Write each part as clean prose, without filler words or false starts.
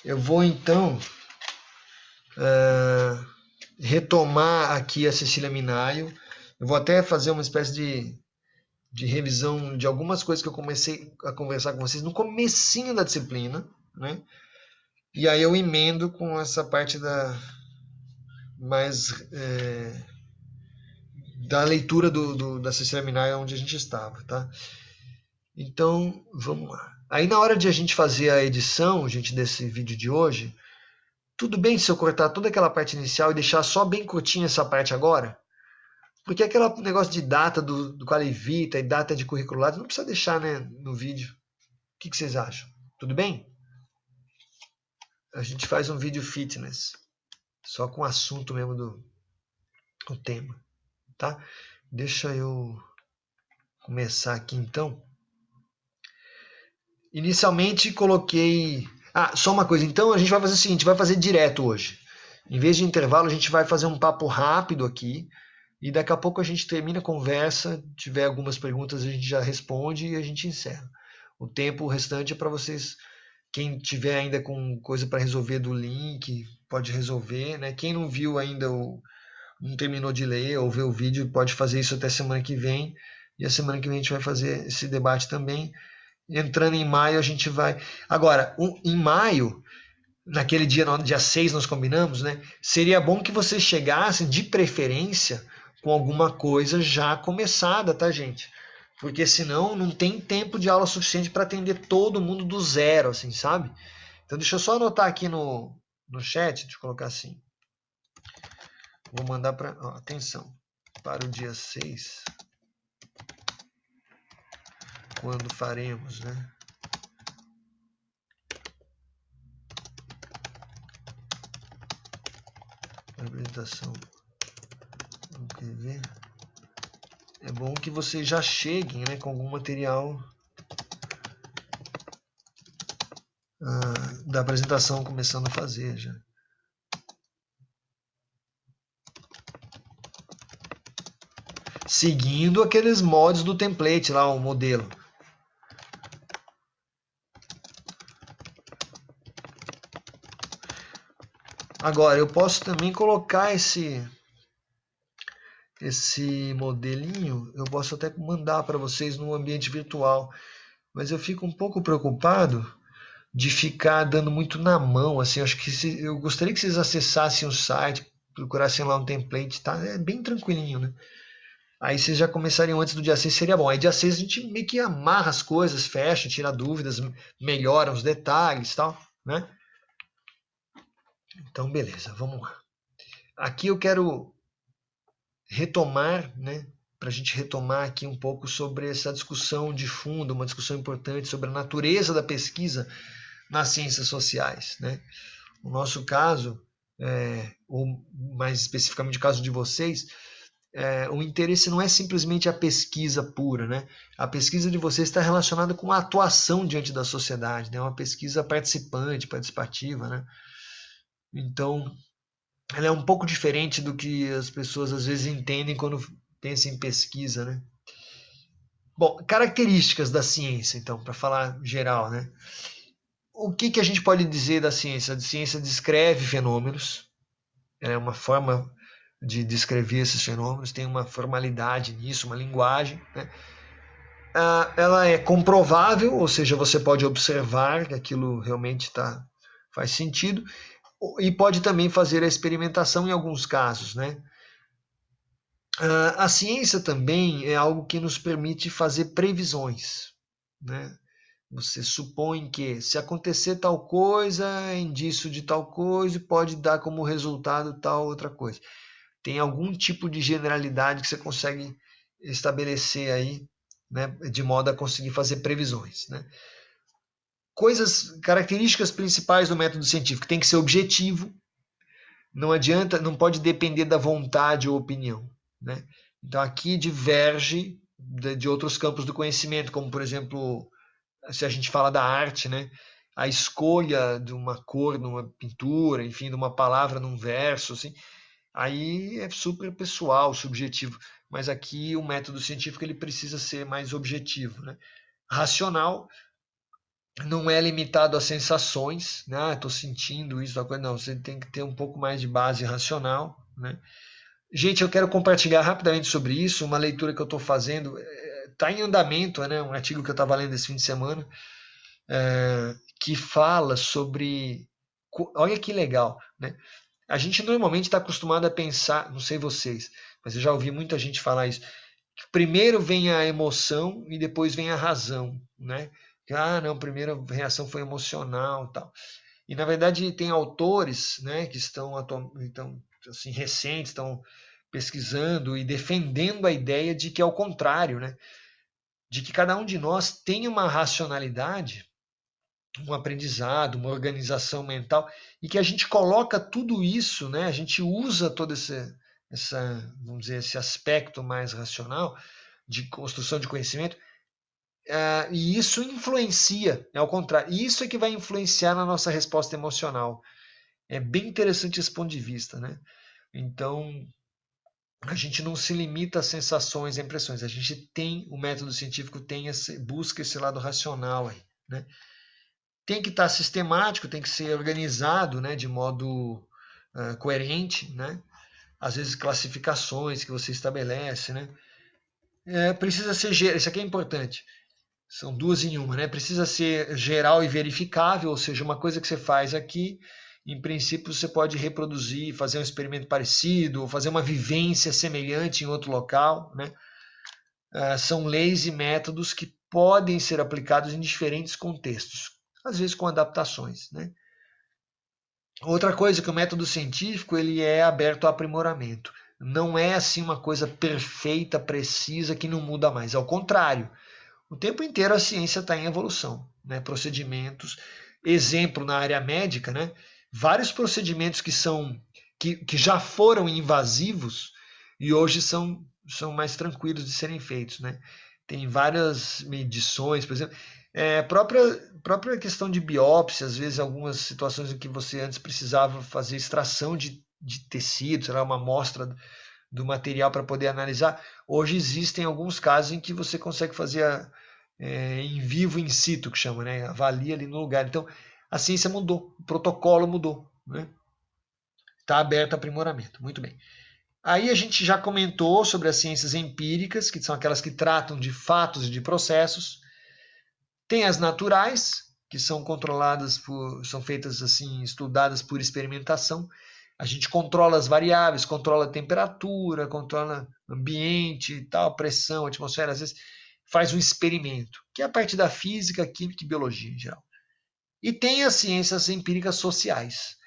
Eu vou então retomar aqui a Cecília Minaio. Eu vou até fazer uma espécie de revisão de algumas coisas que eu comecei a conversar com vocês no comecinho da disciplina, né? E aí eu emendo com essa parte mais da leitura da Cecília Minaio onde a gente estava, tá? Então, vamos lá. Aí na hora de a gente fazer a edição, gente, desse vídeo de hoje, tudo bem se eu cortar toda aquela parte inicial e deixar só bem curtinha essa parte agora? Porque aquele negócio de data do Qualivita e data de curriculado não precisa deixar, né, no vídeo. O que vocês acham? Tudo bem? A gente faz um vídeo fitness, só com o assunto mesmo do tema, tá? Deixa eu começar aqui então. Inicialmente coloquei... Ah, só uma coisa. Então a gente vai fazer o seguinte, vai fazer direto hoje. Em vez de intervalo, a gente vai fazer um papo rápido aqui. E daqui a pouco a gente termina a conversa. Se tiver algumas perguntas, a gente já responde e a gente encerra. O tempo restante é para vocês... Quem tiver ainda com coisa para resolver do link, pode resolver, né? Quem não viu ainda, não terminou de ler ou ver o vídeo, pode fazer isso até semana que vem. E a semana que vem a gente vai fazer esse debate também. Entrando em maio, a gente vai... Agora, em maio, naquele dia, no dia 6, nós combinamos, né? Seria bom que vocês chegassem, de preferência, com alguma coisa já começada, tá, gente? Porque senão não tem tempo de aula suficiente para atender todo mundo do zero, assim, sabe? Então deixa eu só anotar aqui no chat, deixa eu colocar assim. Vou mandar para... Atenção, para o dia 6, quando faremos, né? Apresentação. Vamos ver. É bom que vocês já cheguem, né, com algum material da apresentação começando a fazer já. Seguindo aqueles mods do template lá, o modelo. Agora, eu posso também colocar esse modelinho, eu posso até mandar para vocês no ambiente virtual, mas eu fico um pouco preocupado de ficar dando muito na mão, assim, acho que eu gostaria que vocês acessassem o site, procurassem lá um template, tá? É bem tranquilinho, né? Aí vocês já começariam antes do dia 6, seria bom. Aí dia 6 a gente meio que amarra as coisas, fecha, tira dúvidas, melhora os detalhes e tal, né? Então, beleza, vamos lá. Aqui eu quero retomar, né? Para a gente retomar aqui um pouco sobre essa discussão de fundo, uma discussão importante sobre a natureza da pesquisa nas ciências sociais, né? No nosso caso, ou mais especificamente o caso de vocês, o interesse não é simplesmente a pesquisa pura, né? A pesquisa de vocês está relacionada com a atuação diante da sociedade, né? Uma pesquisa participante, participativa, né? Então, ela é um pouco diferente do que as pessoas às vezes entendem quando pensam em pesquisa, né? Bom, características da ciência, então, para falar geral, né? O que a gente pode dizer da ciência? A ciência descreve fenômenos, é uma forma de descrever esses fenômenos, tem uma formalidade nisso, uma linguagem, né? Ela é comprovável, ou seja, você pode observar que aquilo realmente faz sentido, e pode também fazer a experimentação em alguns casos, né? A ciência também é algo que nos permite fazer previsões, né? Você supõe que se acontecer tal coisa, é indício de tal coisa e pode dar como resultado tal outra coisa. Tem algum tipo de generalidade que você consegue estabelecer aí, né, de modo a conseguir fazer previsões, né? Características principais do método científico: tem que ser objetivo, não adianta, não pode depender da vontade ou opinião, né? Então aqui diverge de outros campos do conhecimento, como por exemplo, se a gente fala da arte, né? A escolha de uma cor numa pintura, enfim, de uma palavra num verso, assim, aí é super pessoal, subjetivo. Mas aqui o método científico ele precisa ser mais objetivo, né? Racional, não é limitado a sensações, né? Estou sentindo isso, não, você tem que ter um pouco mais de base racional, né? Gente, eu quero compartilhar rapidamente sobre isso, uma leitura que eu estou fazendo, está em andamento, né? Um artigo que eu estava lendo esse fim de semana, que fala sobre, olha que legal, né? A gente normalmente está acostumado a pensar, não sei vocês, mas eu já ouvi muita gente falar isso, que primeiro vem a emoção e depois vem a razão, né? Ah, não, a primeira reação foi emocional, tal. E na verdade tem autores, né, que então, assim, recentes, estão pesquisando e defendendo a ideia de que é o contrário, né? De que cada um de nós tem uma racionalidade, um aprendizado, uma organização mental, e que a gente coloca tudo isso, né? A gente usa todo vamos dizer, esse aspecto mais racional de construção de conhecimento, e isso influencia, é ao contrário, isso é que vai influenciar na nossa resposta emocional. É bem interessante esse ponto de vista, né? Então, a gente não se limita a sensações, a impressões. A gente tem, o método científico busca esse lado racional aí, né? Tem que estar sistemático, tem que ser organizado, né, de modo coerente, né? Às vezes classificações que você estabelece, né? Precisa ser, isso aqui é importante, são duas em uma, né? Precisa ser geral e verificável, ou seja, uma coisa que você faz aqui, em princípio você pode reproduzir, fazer um experimento parecido, ou fazer uma vivência semelhante em outro local, né? São leis e métodos que podem ser aplicados em diferentes contextos, às vezes com adaptações, né? Outra coisa que o método científico ele é aberto ao aprimoramento. Não é assim uma coisa perfeita, precisa, que não muda mais. Ao contrário, o tempo inteiro a ciência está em evolução, né? Procedimentos, exemplo na área médica, né? Vários procedimentos que já foram invasivos e hoje são mais tranquilos de serem feitos, né? Tem várias medições, por exemplo, própria questão de biópsia, às vezes algumas situações em que você antes precisava fazer extração de tecido, sei lá, uma amostra do material para poder analisar. Hoje existem alguns casos em que você consegue fazer em vivo, in situ, que chama, né? Avalia ali no lugar. Então, a ciência mudou, o protocolo mudou, né? Está aberto a aprimoramento. Muito bem. Aí a gente já comentou sobre as ciências empíricas, que são aquelas que tratam de fatos e de processos. Tem as naturais, que são controladas são feitas assim, estudadas por experimentação. A gente controla as variáveis, controla a temperatura, controla o ambiente e tal, pressão, atmosfera, às vezes faz um experimento, que é a parte da física, química e biologia em geral. E tem as ciências empíricas sociais.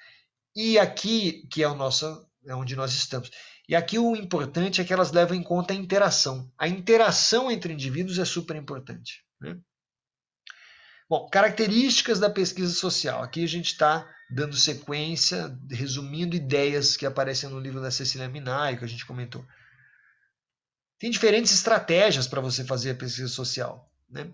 E aqui, que é onde nós estamos. E aqui o importante é que elas levam em conta a interação. A interação entre indivíduos é super importante, né? Bom, características da pesquisa social. Aqui a gente está dando sequência, resumindo ideias que aparecem no livro da Cecília Minay, que a gente comentou. Tem diferentes estratégias para você fazer a pesquisa social, né?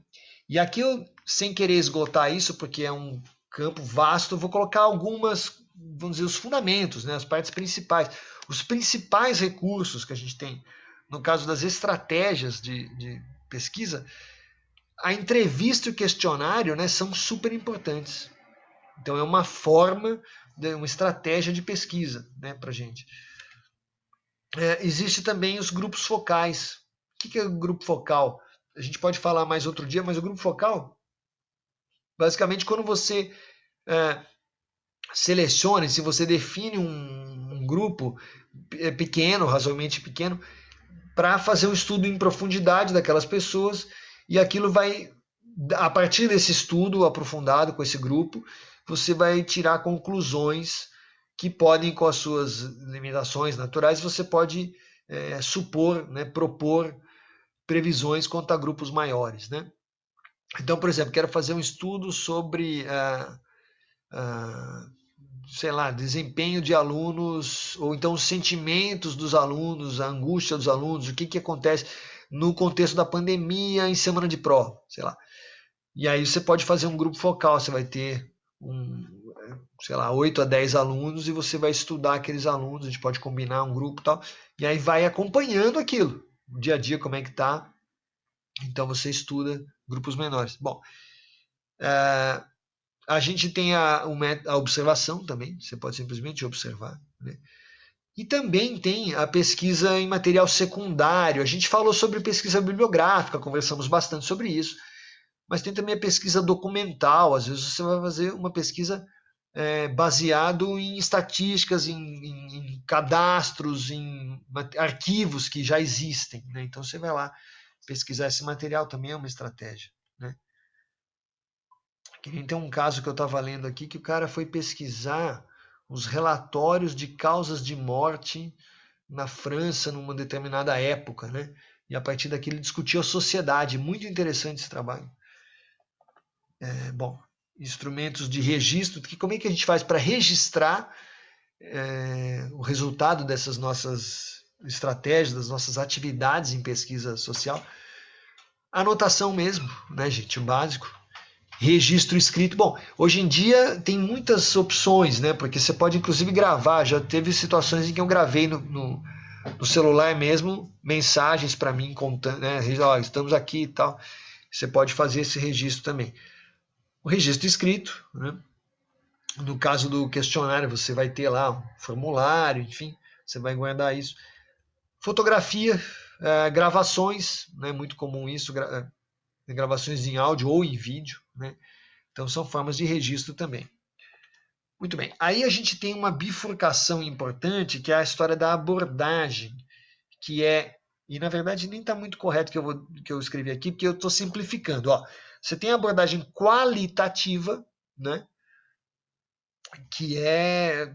E aqui eu, sem querer esgotar isso, porque é um campo vasto, eu vou colocar algumas, vamos dizer, os fundamentos, né? As partes principais, os principais recursos que a gente tem. No caso das estratégias de pesquisa, a entrevista e o questionário, né, são super importantes. Então é uma forma, uma estratégia de pesquisa, né, para a gente. Existe também os grupos focais. O que é o grupo focal? A gente pode falar mais outro dia, mas o grupo focal, basicamente, quando você seleciona, se você define um grupo pequeno, razoavelmente pequeno, para fazer um estudo em profundidade daquelas pessoas, e aquilo vai, a partir desse estudo aprofundado com esse grupo, você vai tirar conclusões que podem, com as suas limitações naturais, você pode supor, né, propor previsões quanto a grupos maiores, né? Então, por exemplo, quero fazer um estudo sobre, sei lá, desempenho de alunos, ou então os sentimentos dos alunos, a angústia dos alunos, o que acontece no contexto da pandemia em semana de prova, sei lá. E aí você pode fazer um grupo focal, você vai ter sei lá, 8 a 10 alunos e você vai estudar aqueles alunos, a gente pode combinar um grupo e tal, e aí vai acompanhando aquilo, o dia a dia, como é que tá. Então você estuda grupos menores. Bom, A gente tem a observação também, você pode simplesmente observar, né? E também tem a pesquisa em material secundário. A gente falou sobre pesquisa bibliográfica, conversamos bastante sobre isso, mas tem também a pesquisa documental. Às vezes você vai fazer uma pesquisa baseado em estatísticas, em cadastros, em arquivos que já existem, né? Então você vai lá pesquisar esse material, também é uma estratégia, né? Tem um caso que eu estava lendo aqui que o cara foi pesquisar os relatórios de causas de morte na França numa determinada época, né? E a partir daqui ele discutiu a sociedade. Muito interessante esse trabalho. Bom, instrumentos de registro. Como é que a gente faz para registrar o resultado dessas nossas estratégias, das nossas atividades em pesquisa social? Anotação mesmo, né, gente? O básico. Registro escrito. Bom, hoje em dia tem muitas opções, né? Porque você pode inclusive gravar. Já teve situações em que eu gravei no celular mesmo mensagens para mim contando, né? Ó, estamos aqui e tal. Você pode fazer esse registro também. O registro escrito, né? No caso do questionário, você vai ter lá um formulário, enfim, você vai guardar isso. Fotografia, gravações, né? Muito comum isso, gravações em áudio ou em vídeo, né? Então são formas de registro também. Muito bem. Aí a gente tem uma bifurcação importante, que é a história da abordagem, que e na verdade nem está muito correto que eu escrevi aqui, porque eu estou simplificando. Ó, você tem a abordagem qualitativa, né? Que é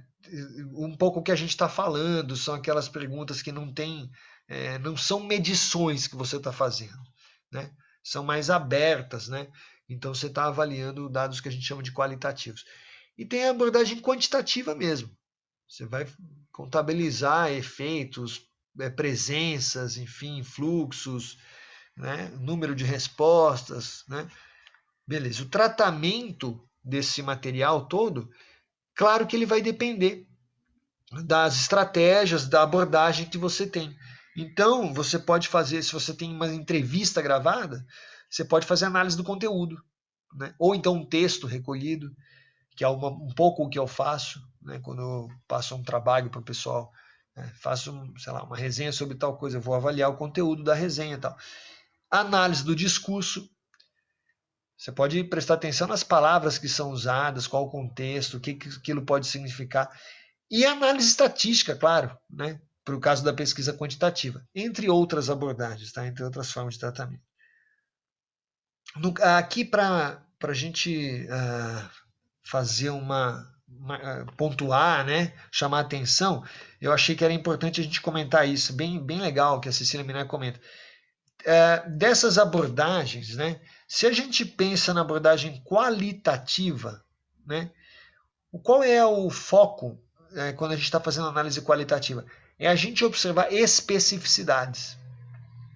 um pouco o que a gente está falando, são aquelas perguntas que não são medições que você está fazendo, né? São mais abertas, né? Então você está avaliando dados que a gente chama de qualitativos. E tem a abordagem quantitativa mesmo. Você vai contabilizar efeitos, presenças, enfim, fluxos, né? Número de respostas, né? Beleza. O tratamento desse material todo, claro que ele vai depender das estratégias, da abordagem que você tem. Então, você pode fazer, se você tem uma entrevista gravada, você pode fazer análise do conteúdo, né? Ou então um texto recolhido, que é um pouco o que eu faço, né? Quando eu passo um trabalho para o pessoal, né? Faço, sei lá, uma resenha sobre tal coisa, eu vou avaliar o conteúdo da resenha e tal. Análise do discurso, você pode prestar atenção nas palavras que são usadas, qual o contexto, o que aquilo pode significar. E análise estatística, claro, né? Para o caso da pesquisa quantitativa, entre outras abordagens, tá? Entre outras formas de tratamento. Aqui, para a gente fazer pontuar, né? Chamar atenção, eu achei que era importante a gente comentar isso. Bem legal que a Cecília Minar comenta. Dessas abordagens, né? Se a gente pensa na abordagem qualitativa, né? Qual é o foco quando a gente está fazendo análise qualitativa? É a gente observar especificidades.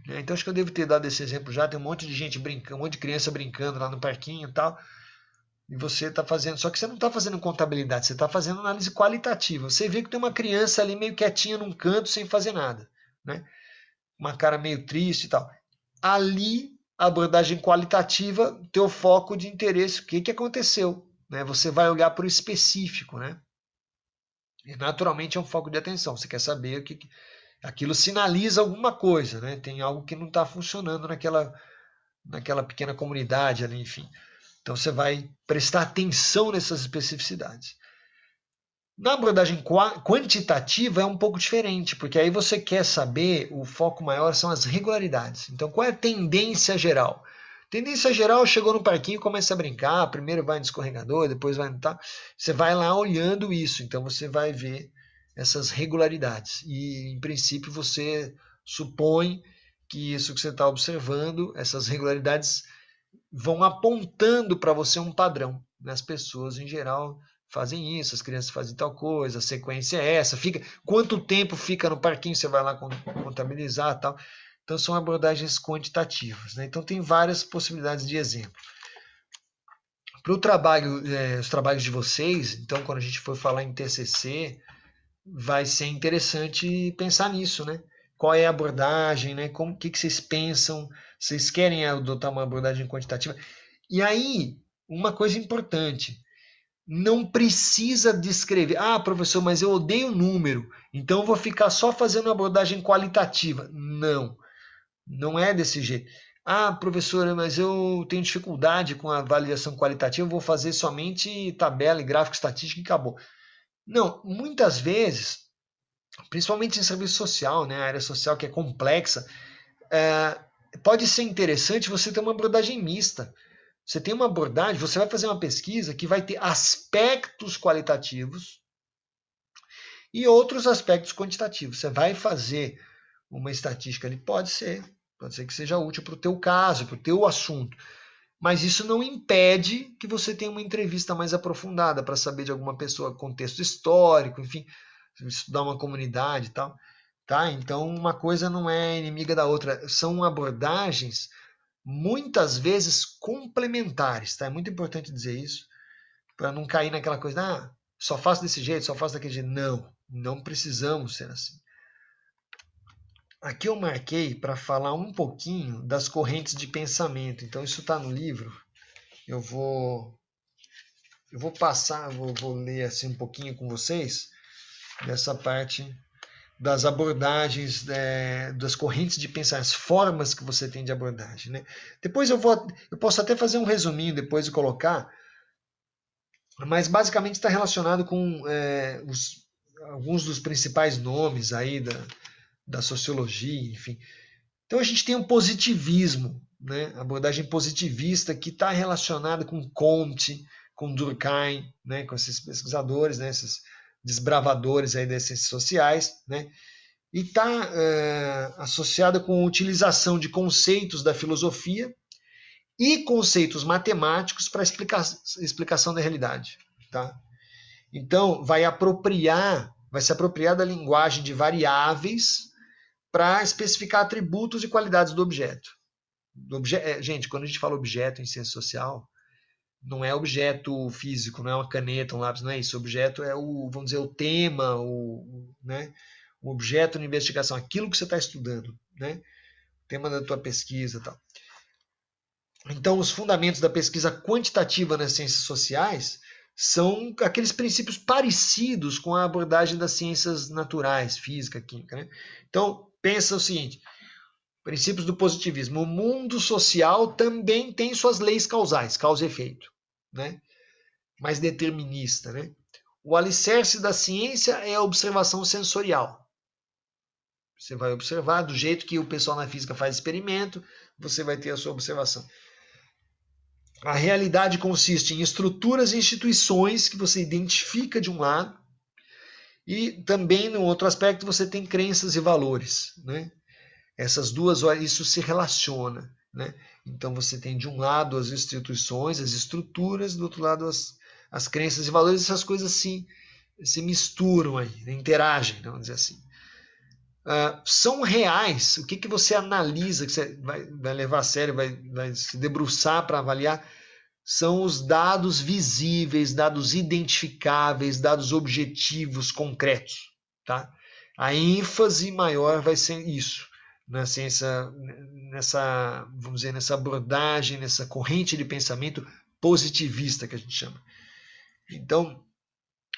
Né? Então acho que eu devo ter dado esse exemplo já. Tem um monte de gente brincando, um monte de criança brincando lá no parquinho e tal. E você está fazendo, só que você não está fazendo contabilidade, você está fazendo análise qualitativa. Você vê que tem uma criança ali meio quietinha num canto sem fazer nada, né? Uma cara meio triste e tal. Ali, a abordagem qualitativa, teu foco de interesse, o que aconteceu, né? Você vai olhar para o específico, né? E naturalmente é um foco de atenção. Você quer saber o que aquilo sinaliza alguma coisa, né? Tem algo que não está funcionando naquela pequena comunidade ali, enfim. Então você vai prestar atenção nessas especificidades. Na abordagem quantitativa é um pouco diferente, porque aí você quer saber, o foco maior são as regularidades. Então qual é a tendência geral? Tendência geral, chegou no parquinho, começa a brincar, primeiro vai no escorregador, depois vai no tal. Você vai lá olhando isso, então você vai ver essas regularidades. E, em princípio, você supõe que isso que você está observando, essas regularidades vão apontando para você um padrão. As pessoas, em geral, fazem isso, as crianças fazem tal coisa, a sequência é essa. Quanto tempo fica no parquinho, você vai lá contabilizar tal. Então, são abordagens quantitativas. Né? Então, tem várias possibilidades de exemplo. Para o trabalho, os trabalhos de vocês, então, quando a gente for falar em TCC, vai ser interessante pensar nisso, né? Qual é a abordagem, né? O que vocês pensam? Vocês querem adotar uma abordagem quantitativa? E aí, uma coisa importante, não precisa descrever. Ah, professor, mas eu odeio número, então eu vou ficar só fazendo abordagem qualitativa. Não, não é desse jeito. Ah, professora, mas eu tenho dificuldade com a avaliação qualitativa, eu vou fazer somente tabela e gráfico estatístico e acabou. Não, muitas vezes, principalmente em serviço social, né, a área social que é complexa, pode ser interessante você ter uma abordagem mista. Você tem uma abordagem, você vai fazer uma pesquisa que vai ter aspectos qualitativos e outros aspectos quantitativos. Você vai fazer uma estatística ali, pode ser que seja útil para o teu caso, para o teu assunto. Mas isso não impede que você tenha uma entrevista mais aprofundada para saber de alguma pessoa, contexto histórico, enfim, estudar uma comunidade e tal. Tá? Então, uma coisa não é inimiga da outra. São abordagens muitas vezes complementares. Tá? É muito importante dizer isso, para não cair naquela coisa, ah, só faço desse jeito, só faço daquele jeito. Não, não precisamos ser assim. Aqui eu marquei para falar um pouquinho das correntes de pensamento. Então, isso está no livro. Eu vou passar, vou ler assim um pouquinho com vocês dessa parte das abordagens, das correntes de pensamento, as formas que você tem de abordagem, né? Depois eu posso até fazer um resuminho depois de colocar, mas basicamente está relacionado com alguns dos principais nomes aí da sociologia, enfim. Então a gente tem um positivismo, né? A abordagem positivista que está relacionada com Comte, com Durkheim, né? Com esses pesquisadores, né? Esses desbravadores aí das ciências sociais, né? E está associada com a utilização de conceitos da filosofia e conceitos matemáticos para explicação da realidade. Tá? Então, vai se apropriar da linguagem de variáveis para especificar atributos e qualidades do objeto. Gente, quando a gente fala objeto em ciência social, não é objeto físico, não é uma caneta, um lápis, não é isso. O objeto é vamos dizer, o tema, né? O objeto de investigação, aquilo que você está estudando, né? O tema da tua pesquisa e tal. Então, os fundamentos da pesquisa quantitativa nas ciências sociais são aqueles princípios parecidos com a abordagem das ciências naturais, física, química. Né? Então, pensa o seguinte, princípios do positivismo. O mundo social também tem suas leis causais, causa e efeito, né? Mais determinista. Né? O alicerce da ciência é a observação sensorial. Você vai observar do jeito que o pessoal na física faz experimento, você vai ter a sua observação. A realidade consiste em estruturas e instituições que você identifica de um lado, e também, no outro aspecto, você tem crenças e valores. Né? Essas duas, isso se relaciona. Né? Então você tem de um lado as instituições, as estruturas, do outro lado as crenças e valores, essas coisas se misturam aí, né? Interagem, vamos dizer assim. São reais. O que você analisa, que você vai levar a sério, vai se debruçar para avaliar, são os dados visíveis, dados identificáveis, dados objetivos, concretos. Tá? A ênfase maior vai ser isso, na ciência, vamos dizer, nessa abordagem, nessa corrente de pensamento positivista que a gente chama. Então,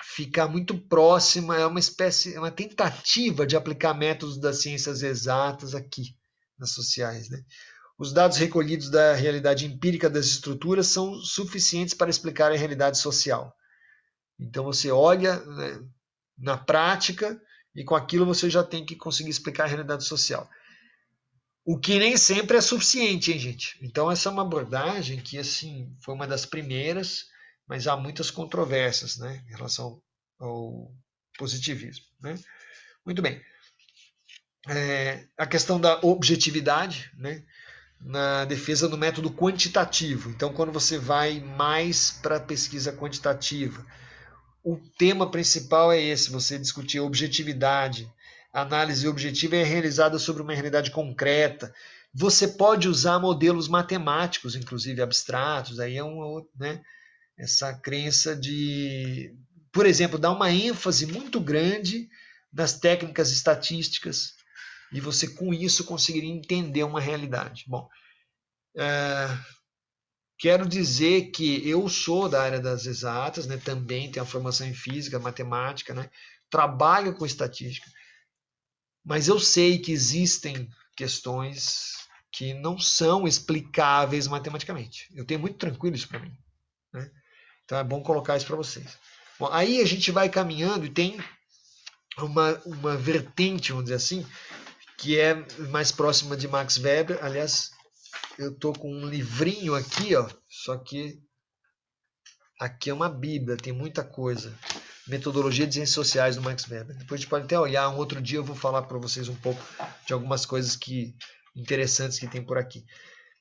fica muito próxima, é uma tentativa de aplicar métodos das ciências exatas aqui, nas sociais. Né? Os dados recolhidos da realidade empírica das estruturas são suficientes para explicar a realidade social. Então você olha, né, na prática e com aquilo você já tem que conseguir explicar a realidade social. O que nem sempre é suficiente, hein, gente? Então essa é uma abordagem que assim foi uma das primeiras, mas há muitas controvérsias, né, em relação ao positivismo. Né? Muito bem. A questão da objetividade, né? Na defesa do método quantitativo. Então, quando você vai mais para a pesquisa quantitativa, o tema principal é esse, você discutir objetividade. A análise objetiva é realizada sobre uma realidade concreta. Você pode usar modelos matemáticos, inclusive abstratos, aí é né, essa crença de, por exemplo, dar uma ênfase muito grande nas técnicas estatísticas e você com isso conseguiria entender uma realidade. Bom, quero dizer que eu sou da área das exatas, né? Também tenho a formação em física, matemática, né? Trabalho com estatística, mas eu sei que existem questões que não são explicáveis matematicamente. Eu tenho muito tranquilo isso para mim, né? Então é bom colocar isso para vocês. Bom, aí a gente vai caminhando e tem uma vertente, vamos dizer assim, que é mais próxima de Max Weber. Aliás, eu estou com um livrinho aqui, ó, só que aqui é uma bíblia, tem muita coisa. Metodologia de Ciências Sociais do Max Weber. Depois a gente pode até olhar, um outro dia eu vou falar para vocês um pouco de algumas coisas interessantes que tem por aqui.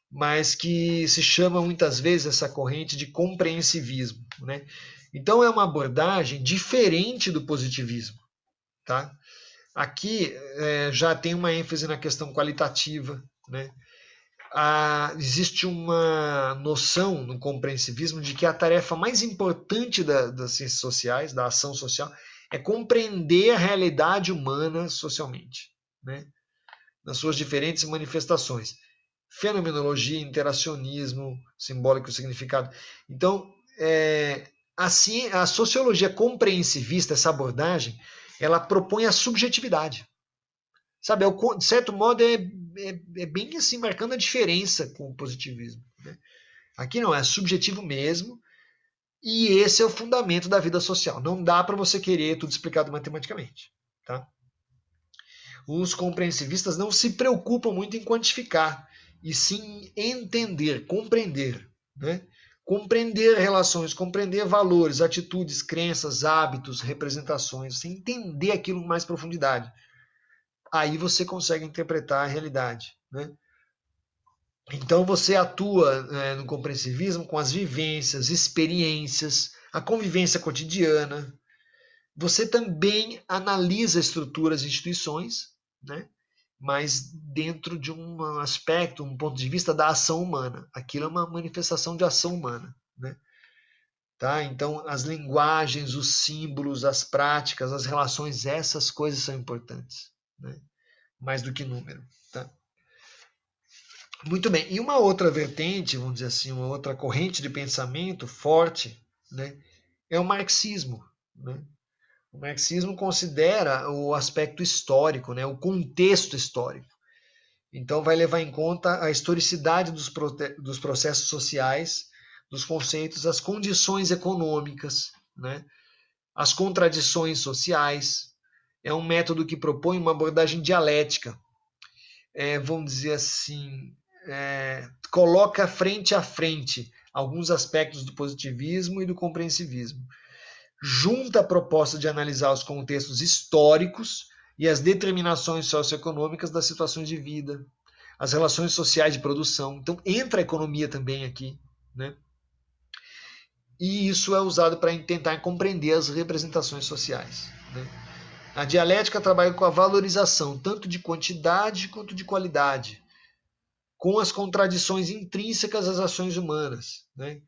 Mas que se chama muitas vezes essa corrente de compreensivismo, né? Então é uma abordagem diferente do positivismo, tá? Aqui já tem uma ênfase na questão qualitativa, né? Existe uma noção no compreensivismo de que a tarefa mais importante das ciências sociais, da ação social, é compreender a realidade humana socialmente, né? Nas suas diferentes manifestações. Fenomenologia, interacionismo, simbólico e significado. Então, assim, a sociologia compreensivista, essa abordagem, ela propõe a subjetividade. Sabe, de certo modo, é bem assim, marcando a diferença com o positivismo, né? Aqui não, é subjetivo mesmo, e esse é o fundamento da vida social. Não dá para você querer tudo explicado matematicamente, tá? Os compreensivistas não se preocupam muito em quantificar, e sim entender, compreender, né? Compreender relações, compreender valores, atitudes, crenças, hábitos, representações, você entender aquilo com mais profundidade. Aí você consegue interpretar a realidade, né? Então você atua no compreensivismo com as vivências, experiências, a convivência cotidiana. Você também analisa estruturas e instituições, né? Mas dentro de um aspecto, um ponto de vista da ação humana. Aquilo é uma manifestação de ação humana, né? Tá? Então, as linguagens, os símbolos, as práticas, as relações, essas coisas são importantes, né? Mais do que número. Tá? Muito bem. E uma outra vertente, vamos dizer assim, uma outra corrente de pensamento forte, né, é o marxismo, né? O marxismo considera o aspecto histórico, né, o contexto histórico. Então, vai levar em conta a historicidade dos processos sociais, dos conceitos, as condições econômicas, né, as contradições sociais. É um método que propõe uma abordagem dialética, vamos dizer assim, coloca frente a frente alguns aspectos do positivismo e do compreensivismo. Junta a proposta de analisar os contextos históricos e as determinações socioeconômicas das situações de vida, as relações sociais de produção. Então entra a economia também aqui, né? E isso é usado para tentar compreender as representações sociais, né? A dialética trabalha com a valorização tanto de quantidade quanto de qualidade, com as contradições intrínsecas às ações humanas, né?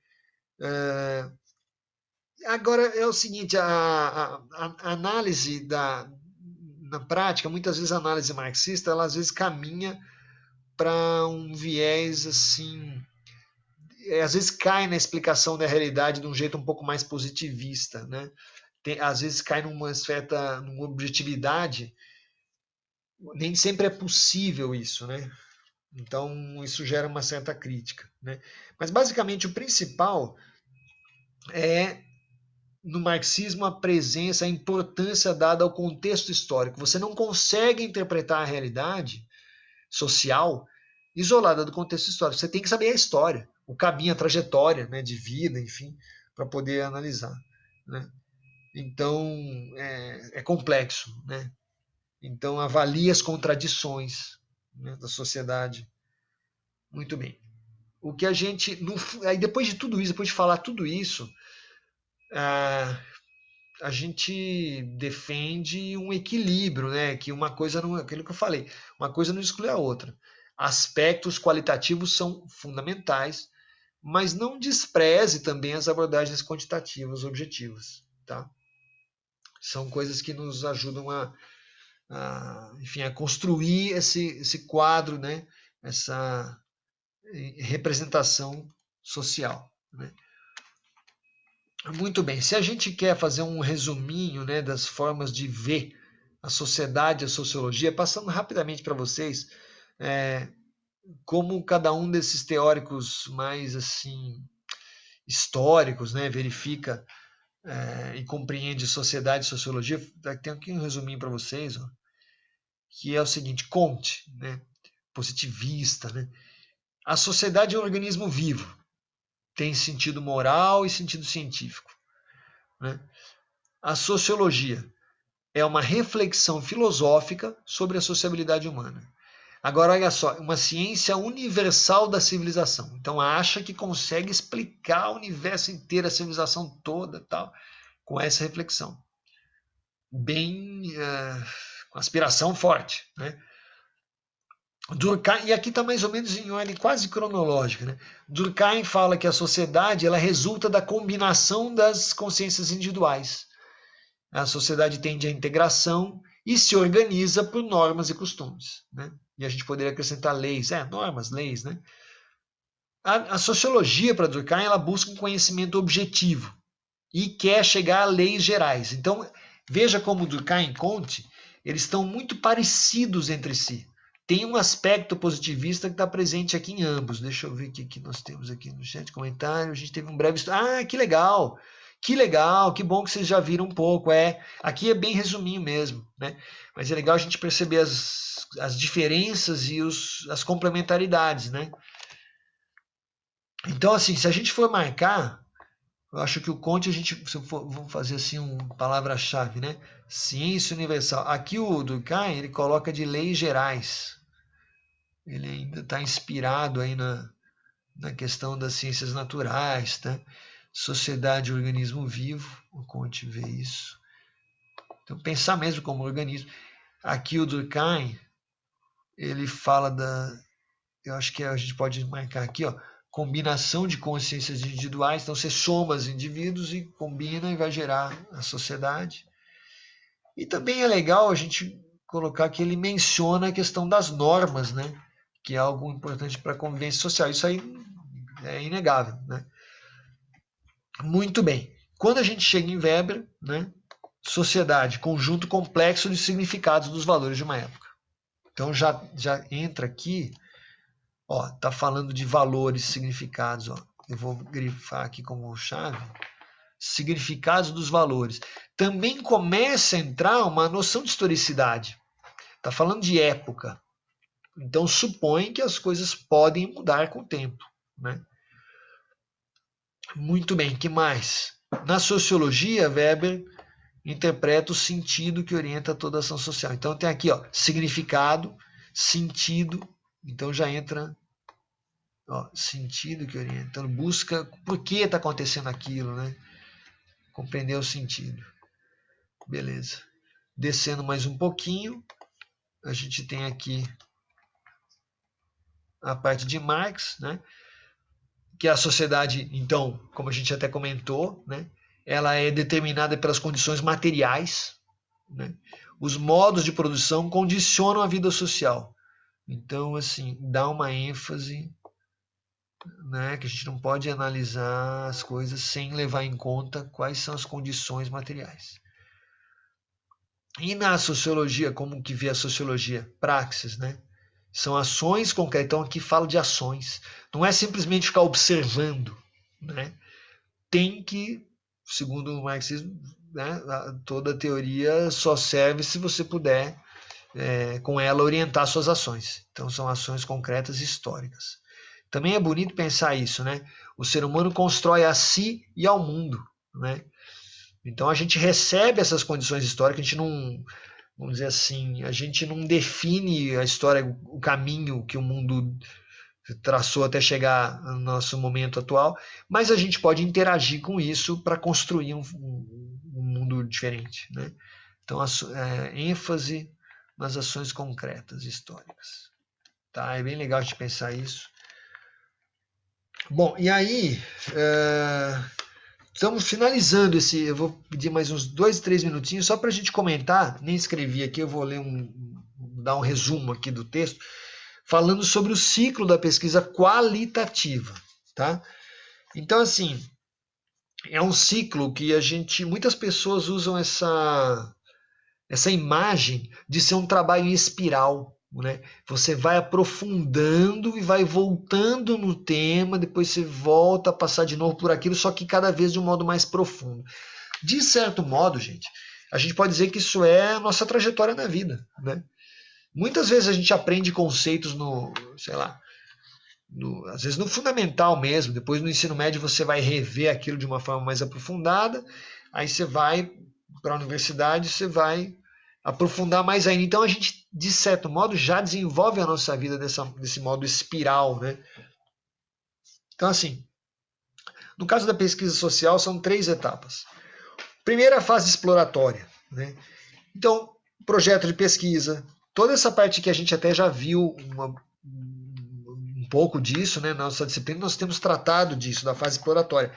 Agora é o seguinte, a análise na prática, muitas vezes a análise marxista, ela às vezes caminha para um viés assim, às vezes cai na explicação da realidade de um jeito um pouco mais positivista, né? Às vezes cai numa objetividade, nem sempre é possível isso, né? Então isso gera uma certa crítica, né? Mas basicamente o principal é no marxismo a presença, a importância dada ao contexto histórico. Você não consegue interpretar a realidade social isolada do contexto histórico. Você tem que saber a história, o caminho, a trajetória, né, de vida, enfim, para poder analisar, né? Então é complexo, né? Então avalie as contradições, né, da sociedade. Muito bem. O que a gente, aí depois de tudo isso, depois de falar tudo isso, a gente defende um equilíbrio, né? Que uma coisa não, aquilo que eu falei, uma coisa não exclui a outra. Aspectos qualitativos são fundamentais, mas não despreze também as abordagens quantitativas objetivas, tá? São coisas que nos ajudam enfim, a construir esse quadro, né? Essa representação social, né? Muito bem, se a gente quer fazer um resuminho, né, das formas de ver a sociedade e a sociologia, passando rapidamente para vocês como cada um desses teóricos mais assim históricos, né, verifica e compreende sociedade e sociologia. Tem aqui um resuminho para vocês, ó, que é o seguinte: Comte, né, positivista, né? A sociedade é um organismo vivo, tem sentido moral e sentido científico, né? A sociologia é uma reflexão filosófica sobre a sociabilidade humana. Agora, olha só, uma ciência universal da civilização. Então, acha que consegue explicar o universo inteiro, a civilização toda, tal, com essa reflexão. Bem, com aspiração forte, né? Durkheim, e aqui está mais ou menos em ordem quase cronológica, né? Durkheim fala que a sociedade ela resulta da combinação das consciências individuais. A sociedade tende à integração e se organiza por normas e costumes, né? E a gente poderia acrescentar leis, normas, leis, né? A sociologia, para Durkheim, ela busca um conhecimento objetivo e quer chegar a leis gerais. Então, veja como Durkheim e Comte, eles estão muito parecidos entre si. Tem um aspecto positivista que está presente aqui em ambos. Deixa eu ver o que nós temos aqui no chat de comentário. A gente teve um breve... que legal! Que legal, que bom que vocês já viram um pouco. Aqui é bem resuminho mesmo, né? Mas é legal a gente perceber as diferenças e as complementaridades, né? Então, assim, se a gente for marcar, eu acho que o Comte, vamos fazer assim uma palavra-chave, né? Ciência universal. Aqui o Durkheim, ele coloca de leis gerais. Ele ainda está inspirado aí na questão das ciências naturais, tá? Sociedade e organismo vivo, o Comte vê isso. Então, pensar mesmo como organismo. Aqui o Durkheim, ele fala eu acho que a gente pode marcar aqui, ó, combinação de consciências individuais. Então, você soma os indivíduos e combina e vai gerar a sociedade. E também é legal a gente colocar que ele menciona a questão das normas, né? Que é algo importante para a convivência social. Isso aí é inegável, né? Muito bem. Quando a gente chega em Weber, né? Sociedade, conjunto complexo de significados dos valores de uma época. Então já entra aqui, ó, tá falando de valores, significados, ó. Eu vou grifar aqui como chave, significados dos valores. Também começa a entrar uma noção de historicidade. Tá falando de época. Então supõe que as coisas podem mudar com o tempo, né? Muito bem, que mais? Na sociologia, Weber interpreta o sentido que orienta toda a ação social. Então tem aqui, ó, significado, sentido, então já entra, ó, sentido que orienta. Então busca por que está acontecendo aquilo, né? Compreender o sentido. Beleza. Descendo mais um pouquinho, a gente tem aqui a parte de Marx, né? Que a sociedade, então, como a gente até comentou, né? Ela é determinada pelas condições materiais, né? Os modos de produção condicionam a vida social. Então, assim, dá uma ênfase, né, que a gente não pode analisar as coisas sem levar em conta quais são as condições materiais. E na sociologia, como que vê a sociologia? Praxis, né? São ações concretas. Então, aqui falo de ações. Não é simplesmente ficar observando, né? Tem que, segundo o marxismo, né, toda a teoria só serve se você puder, com ela, orientar suas ações. Então, são ações concretas e históricas. Também é bonito pensar isso, né? O ser humano constrói a si e ao mundo, né? Então, a gente recebe essas condições históricas, a gente não, vamos dizer assim, a gente não define a história, o caminho que o mundo traçou até chegar no nosso momento atual, mas a gente pode interagir com isso para construir um mundo diferente, né? Então, ênfase nas ações concretas históricas. Tá? É bem legal de pensar isso. Bom, e aí, estamos finalizando esse. Eu vou pedir mais uns 2, 3 minutinhos só para a gente comentar. Nem escrevi aqui, eu vou ler dar um resumo aqui do texto, falando sobre o ciclo da pesquisa qualitativa, tá? Então, assim, é um ciclo que muitas pessoas usam essa imagem de ser um trabalho em espiral, né? Você vai aprofundando e vai voltando no tema, depois você volta a passar de novo por aquilo, só que cada vez de um modo mais profundo. De certo modo, gente, a gente pode dizer que isso é a nossa trajetória na vida, né? Muitas vezes a gente aprende conceitos no, sei lá, às vezes no fundamental mesmo, depois no ensino médio você vai rever aquilo de uma forma mais aprofundada, aí você vai para a universidade, você vai aprofundar mais ainda. Então a gente, de certo modo, já desenvolve a nossa vida desse modo espiral, né? Então, assim, no caso da pesquisa social, são 3 etapas. Primeira, a fase exploratória, né? Então, projeto de pesquisa, toda essa parte que a gente até já viu um pouco disso, né? Na nossa disciplina, nós temos tratado disso, da fase exploratória.